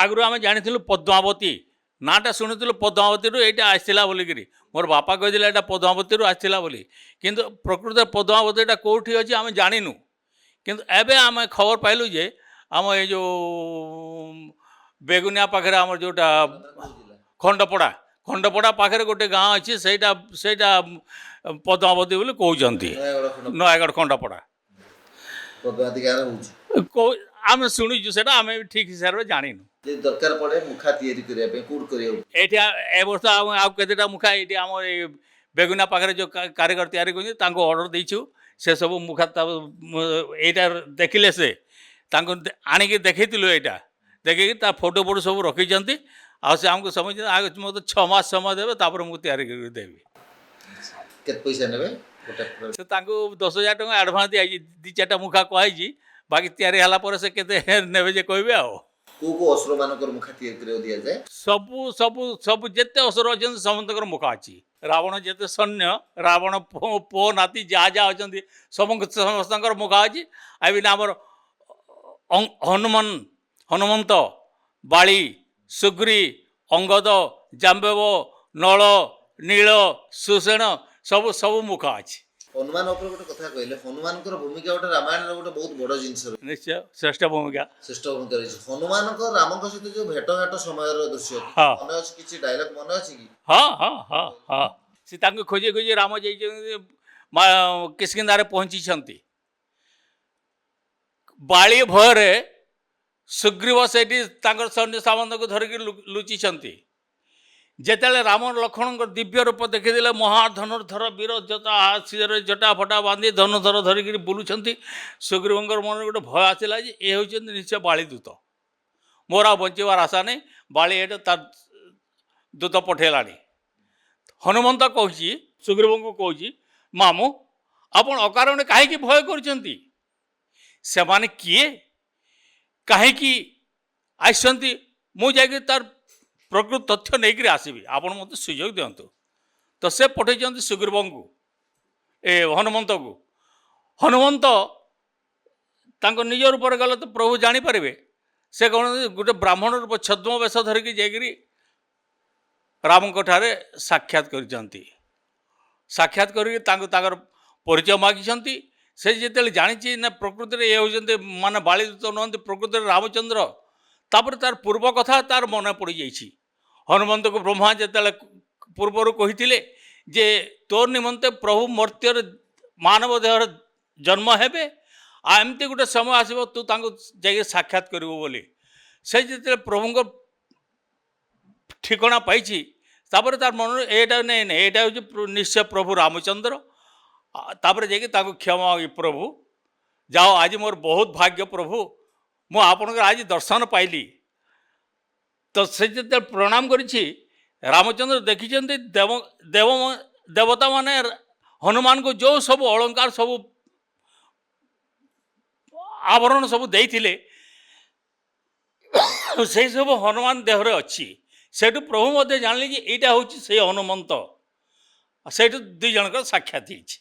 [SPEAKER 1] ଆଗରୁ ଆମେ ଜାଣିଥିଲୁ ପଦ୍ମାବତୀ, ନାଁଟା ଶୁଣିଥିଲୁ ପଦ୍ମାବତୀରୁ ଏଇଟା ଆସିଥିଲା ବୋଲିକିରି। ମୋର ବାପା କହିଥିଲେ ଏଇଟା ପଦ୍ମାବତୀରୁ ଆସିଥିଲା ବୋଲି, କିନ୍ତୁ ପ୍ରକୃତରେ ପଦ୍ମାବତୀଟା କେଉଁଠି ଅଛି ଆମେ ଜାଣିନୁ। କିନ୍ତୁ ଏବେ ଆମେ ଖବର ପାଇଲୁ ଯେ ଆମ ଏଇ ଯେଉଁ ବେଗୁନିଆ ପାଖରେ ଆମର ଯେଉଁଟା ଖଣ୍ଡପଡ଼ା ପାଖରେ ଗୋଟେ ଗାଁ ଅଛି, ସେଇଟା ପଦ୍ମାବତୀ ବୋଲି କହୁଛନ୍ତି। ନୟାଗଡ଼ ଖଣ୍ଡପଡ଼ା ଆମେ ଶୁଣିଛୁ, ସେଇଟା ଆମେ ଠିକ୍ ହିସାବରେ ଜାଣିନୁ।
[SPEAKER 2] ଯଦି ଦରକାର ପଡ଼େ ମୁଖା ତିଆରି କରିବା ପାଇଁ କୋଉଠି କରିବାକୁ
[SPEAKER 1] ଏଇଠି ଏ ବର୍ଷ ଆଉ କେତେଟା ମୁଖା ଏଇଠି ଆମର ଏଇ ବେଗୁନା ପାଖରେ ଯେଉଁ କାରିଗର ତିଆରି କରୁଛନ୍ତି ତାଙ୍କୁ ଅର୍ଡ଼ର ଦେଇଛୁ। ସେ ସବୁ ମୁଖା ଏଇଟା ଦେଖିଲେ ସେ ତାଙ୍କୁ ଆଣିକି ଦେଖେଇଥିଲୁ। ଏଇଟା ଦେଖିକି ତା ଫଟୋ ଫଟୋ ସବୁ ରଖିଛନ୍ତି। ଆଉ ସେ ଆମକୁ ସମୟ ମୋତେ 6 ମାସ ସମୟ ଦେବେ, ତାପରେ ମୁଁ ତିଆରି କରିକି ଦେବି।
[SPEAKER 2] କେତେ ପଇସା ନେବେ?
[SPEAKER 1] ସେ ତାଙ୍କୁ 10,000 ଟଙ୍କା ଆଡ଼ଭାନ୍ସ ଦିଆଯାଇଛି। 2-4ଟା ମୁଖା କୁହାଯାଇଛି, ବାକି ତିଆରି ହେଲା ପରେ ସେ କେତେ ନେବେ ଯେ କହିବେ। ଆଉ
[SPEAKER 2] କୋଉ କୋଉ ଅସୁର ମାନଙ୍କର ମୁଖା ତିଆରି କରିବାକୁ ଦିଆଯାଏ?
[SPEAKER 1] ସବୁ ସବୁ ସବୁ ଯେତେ ଅସୁର ଅଛନ୍ତି ସମସ୍ତଙ୍କର ମୁଖା ଅଛି। ରାବଣ ଯେତେ ସୈନ୍ୟ, ରାବଣ ପୁଅ ନାତି ଯାହା ଯାହା ଅଛନ୍ତି ସମସ୍ତଙ୍କର ମୁଖା ଅଛି। ଆଇବିନା ଆମର ହନୁମନ୍ତ, ବାଳି, ସୁଗ୍ରୀ, ଅଙ୍ଗଦ, ଜାମ୍ବେବ, ନଳ, ନୀଳ, ସୁଷେଣ ସବୁ ସବୁ ମୁଖା ଅଛି।
[SPEAKER 2] ହନୁମାନ ଉପରେ ଗୋଟେ କଥା କହିଲେ, ହନୁମାନଙ୍କର ଭୂମିକା ଗୋଟେ ରାମାୟଣର ଗୋଟେ ବହୁତ ବଡ଼ ଜିନିଷ ରହିଛି।
[SPEAKER 1] ନିଶ୍ଚୟ ଶ୍ରେଷ୍ଠ ଭୂମିକା।
[SPEAKER 2] ଶ୍ରେଷ୍ଠ ଭୂମିକା ରହିଛି। ହନୁମାନଙ୍କ ରାମଙ୍କ ସହିତ ଯୋଉ ଭେଟଘାଟ ସମୟର ଦୃଶ୍ୟ
[SPEAKER 1] ହଁ।
[SPEAKER 2] ମନେ ଅଛି? କିଛି ଡାଇଲଗ ମନେ ଅଛି କି?
[SPEAKER 1] ହଁ ହଁ ହଁ ହଁ ସେ ତାଙ୍କୁ ଖୋଜି ଖୋଜି ରାମ ଯାଇଛନ୍ତି, କିସ୍କିନ୍ଧାରେ ପହଞ୍ଚିଛନ୍ତି। ବାଳି ଭୟରେ ସୁଗ୍ରୀବ ସେଇଠି ତାଙ୍କର ସୈନ୍ୟ ସାମନ୍ତକୁ ଧରିକି ଲୁଚିଛନ୍ତି। ଯେତେବେଳେ ରାମ ଲକ୍ଷ୍ମଣଙ୍କ ଦିବ୍ୟ ରୂପ ଦେଖିଦେଲେ, ମହାଧନୁର୍ଦ୍ଧର ବୀର ଶିରରେ ଜଟା ଫଟା ବାନ୍ଧି ଧନୁଧର ଧରିକିରି ବୁଲୁଛନ୍ତି, ସୁଗ୍ରୀବଙ୍କର ମନରେ ଗୋଟେ ଭୟ ଆସିଲା ଯେ ଏ ହେଉଛନ୍ତି ନିଶ୍ଚୟ ବାଳି ଦୂତ। ମୋର ଆଉ ବଞ୍ଚିବାର ଆଶା ନାହିଁ। ବାଳି ଏଇଟା ତାର ଦୂତ ପଠେଇଲାଣି। ହନୁମନ୍ତ କହୁଛି, ସୁଗ୍ରୀବଙ୍କୁ କହୁଛି, ମାମୁଁ ଆପଣ ଅକାରଣରେ କାହିଁକି ଭୟ କରୁଛନ୍ତି? ସେମାନେ କିଏ, କାହିଁକି ଆସିଛନ୍ତି? ମୁଁ ଯାଇକି ତାର ପ୍ରକୃତ ତଥ୍ୟ ନେଇକରି ଆସିବି, ଆପଣ ମୋତେ ସୁଯୋଗ ଦିଅନ୍ତୁ। ତ ସେ ପଠେଇଛନ୍ତି ସୁଗ୍ରୀବଙ୍କୁ, ହନୁମନ୍ତକୁ। ହନୁମନ୍ତ ତାଙ୍କ ନିଜ ରୂପରେ ଗଲେ ତ ପ୍ରଭୁ ଜାଣିପାରିବେ। ସେ କ'ଣ ଗୋଟେ ବ୍ରାହ୍ମଣ ରୂପ ଛଦ୍ମ ବେଶ ଧରିକି ଯାଇକରି ରାମଙ୍କ ଠାରେ ସାକ୍ଷାତ କରିଛନ୍ତି। ସାକ୍ଷାତ କରିକି ତାଙ୍କୁ ତାଙ୍କର ପରିଚୟ ମାଗିଛନ୍ତି। ସେ ଯେତେବେଳେ ଜାଣିଛି ନା ପ୍ରକୃତିରେ ଏ ହେଉଛନ୍ତି ମାନେ ବାଳି ଦୂତ ନୁହନ୍ତି, ପ୍ରକୃତିରେ ରାମଚନ୍ଦ୍ର, ତାପରେ ତାର ପୂର୍ବ କଥା ତାର ମନେ ପଡ଼ିଯାଇଛି। ହନୁମନ୍ତକୁ ବ୍ରହ୍ମା ଯେତେବେଳେ ପୂର୍ବରୁ କହିଥିଲେ ଯେ ତୋର ନିମନ୍ତେ ପ୍ରଭୁ ମର୍ତ୍ତ୍ୟରେ ମାନବ ଦେହରେ ଜନ୍ମ ହେବେ, ଆଉ ଏମିତି ଗୋଟେ ସମୟ ଆସିବ ତୁ ତାଙ୍କୁ ଯାଇକି ସାକ୍ଷାତ କରିବୁ ବୋଲି। ସେ ଯେତେବେଳେ ପ୍ରଭୁଙ୍କ ଠିକଣା ପାଇଛି, ତାପରେ ତାର ମନରେ ଏଇଟା ନାଇଁ ଏଇଟା ହେଉଛି ନିଶ୍ଚୟ ପ୍ରଭୁ ରାମଚନ୍ଦ୍ର। ତାପରେ ଯାଇକି ତାଙ୍କୁ କ୍ଷମା ପ୍ରଭୁ, ଯାଅ ଆଜି ମୋର ବହୁତ ଭାଗ୍ୟ ପ୍ରଭୁ, ମୁଁ ଆପଣଙ୍କର ଆଜି ଦର୍ଶନ ପାଇଲି। ତ ସେ ଯେତେବେଳେ ପ୍ରଣାମ କରିଛି, ରାମଚନ୍ଦ୍ର ଦେଖିଛନ୍ତି ଦେବତା ମାନେ ହନୁମାନଙ୍କୁ ଯେଉଁ ସବୁ ଅଳଙ୍କାର ସବୁ ଆଭରଣ ସବୁ ଦେଇଥିଲେ, ସେଇ ସବୁ ହନୁମାନ ଦେହରେ ଅଛି। ସେଇଠୁ ପ୍ରଭୁ ମଧ୍ୟ ଜାଣିଲେ ଯେ ଏଇଟା ହେଉଛି ସେଇ ହନୁମନ୍ତ। ସେଇଠୁ 2 ଜଣଙ୍କର ସାକ୍ଷାତ ହେଇଛି।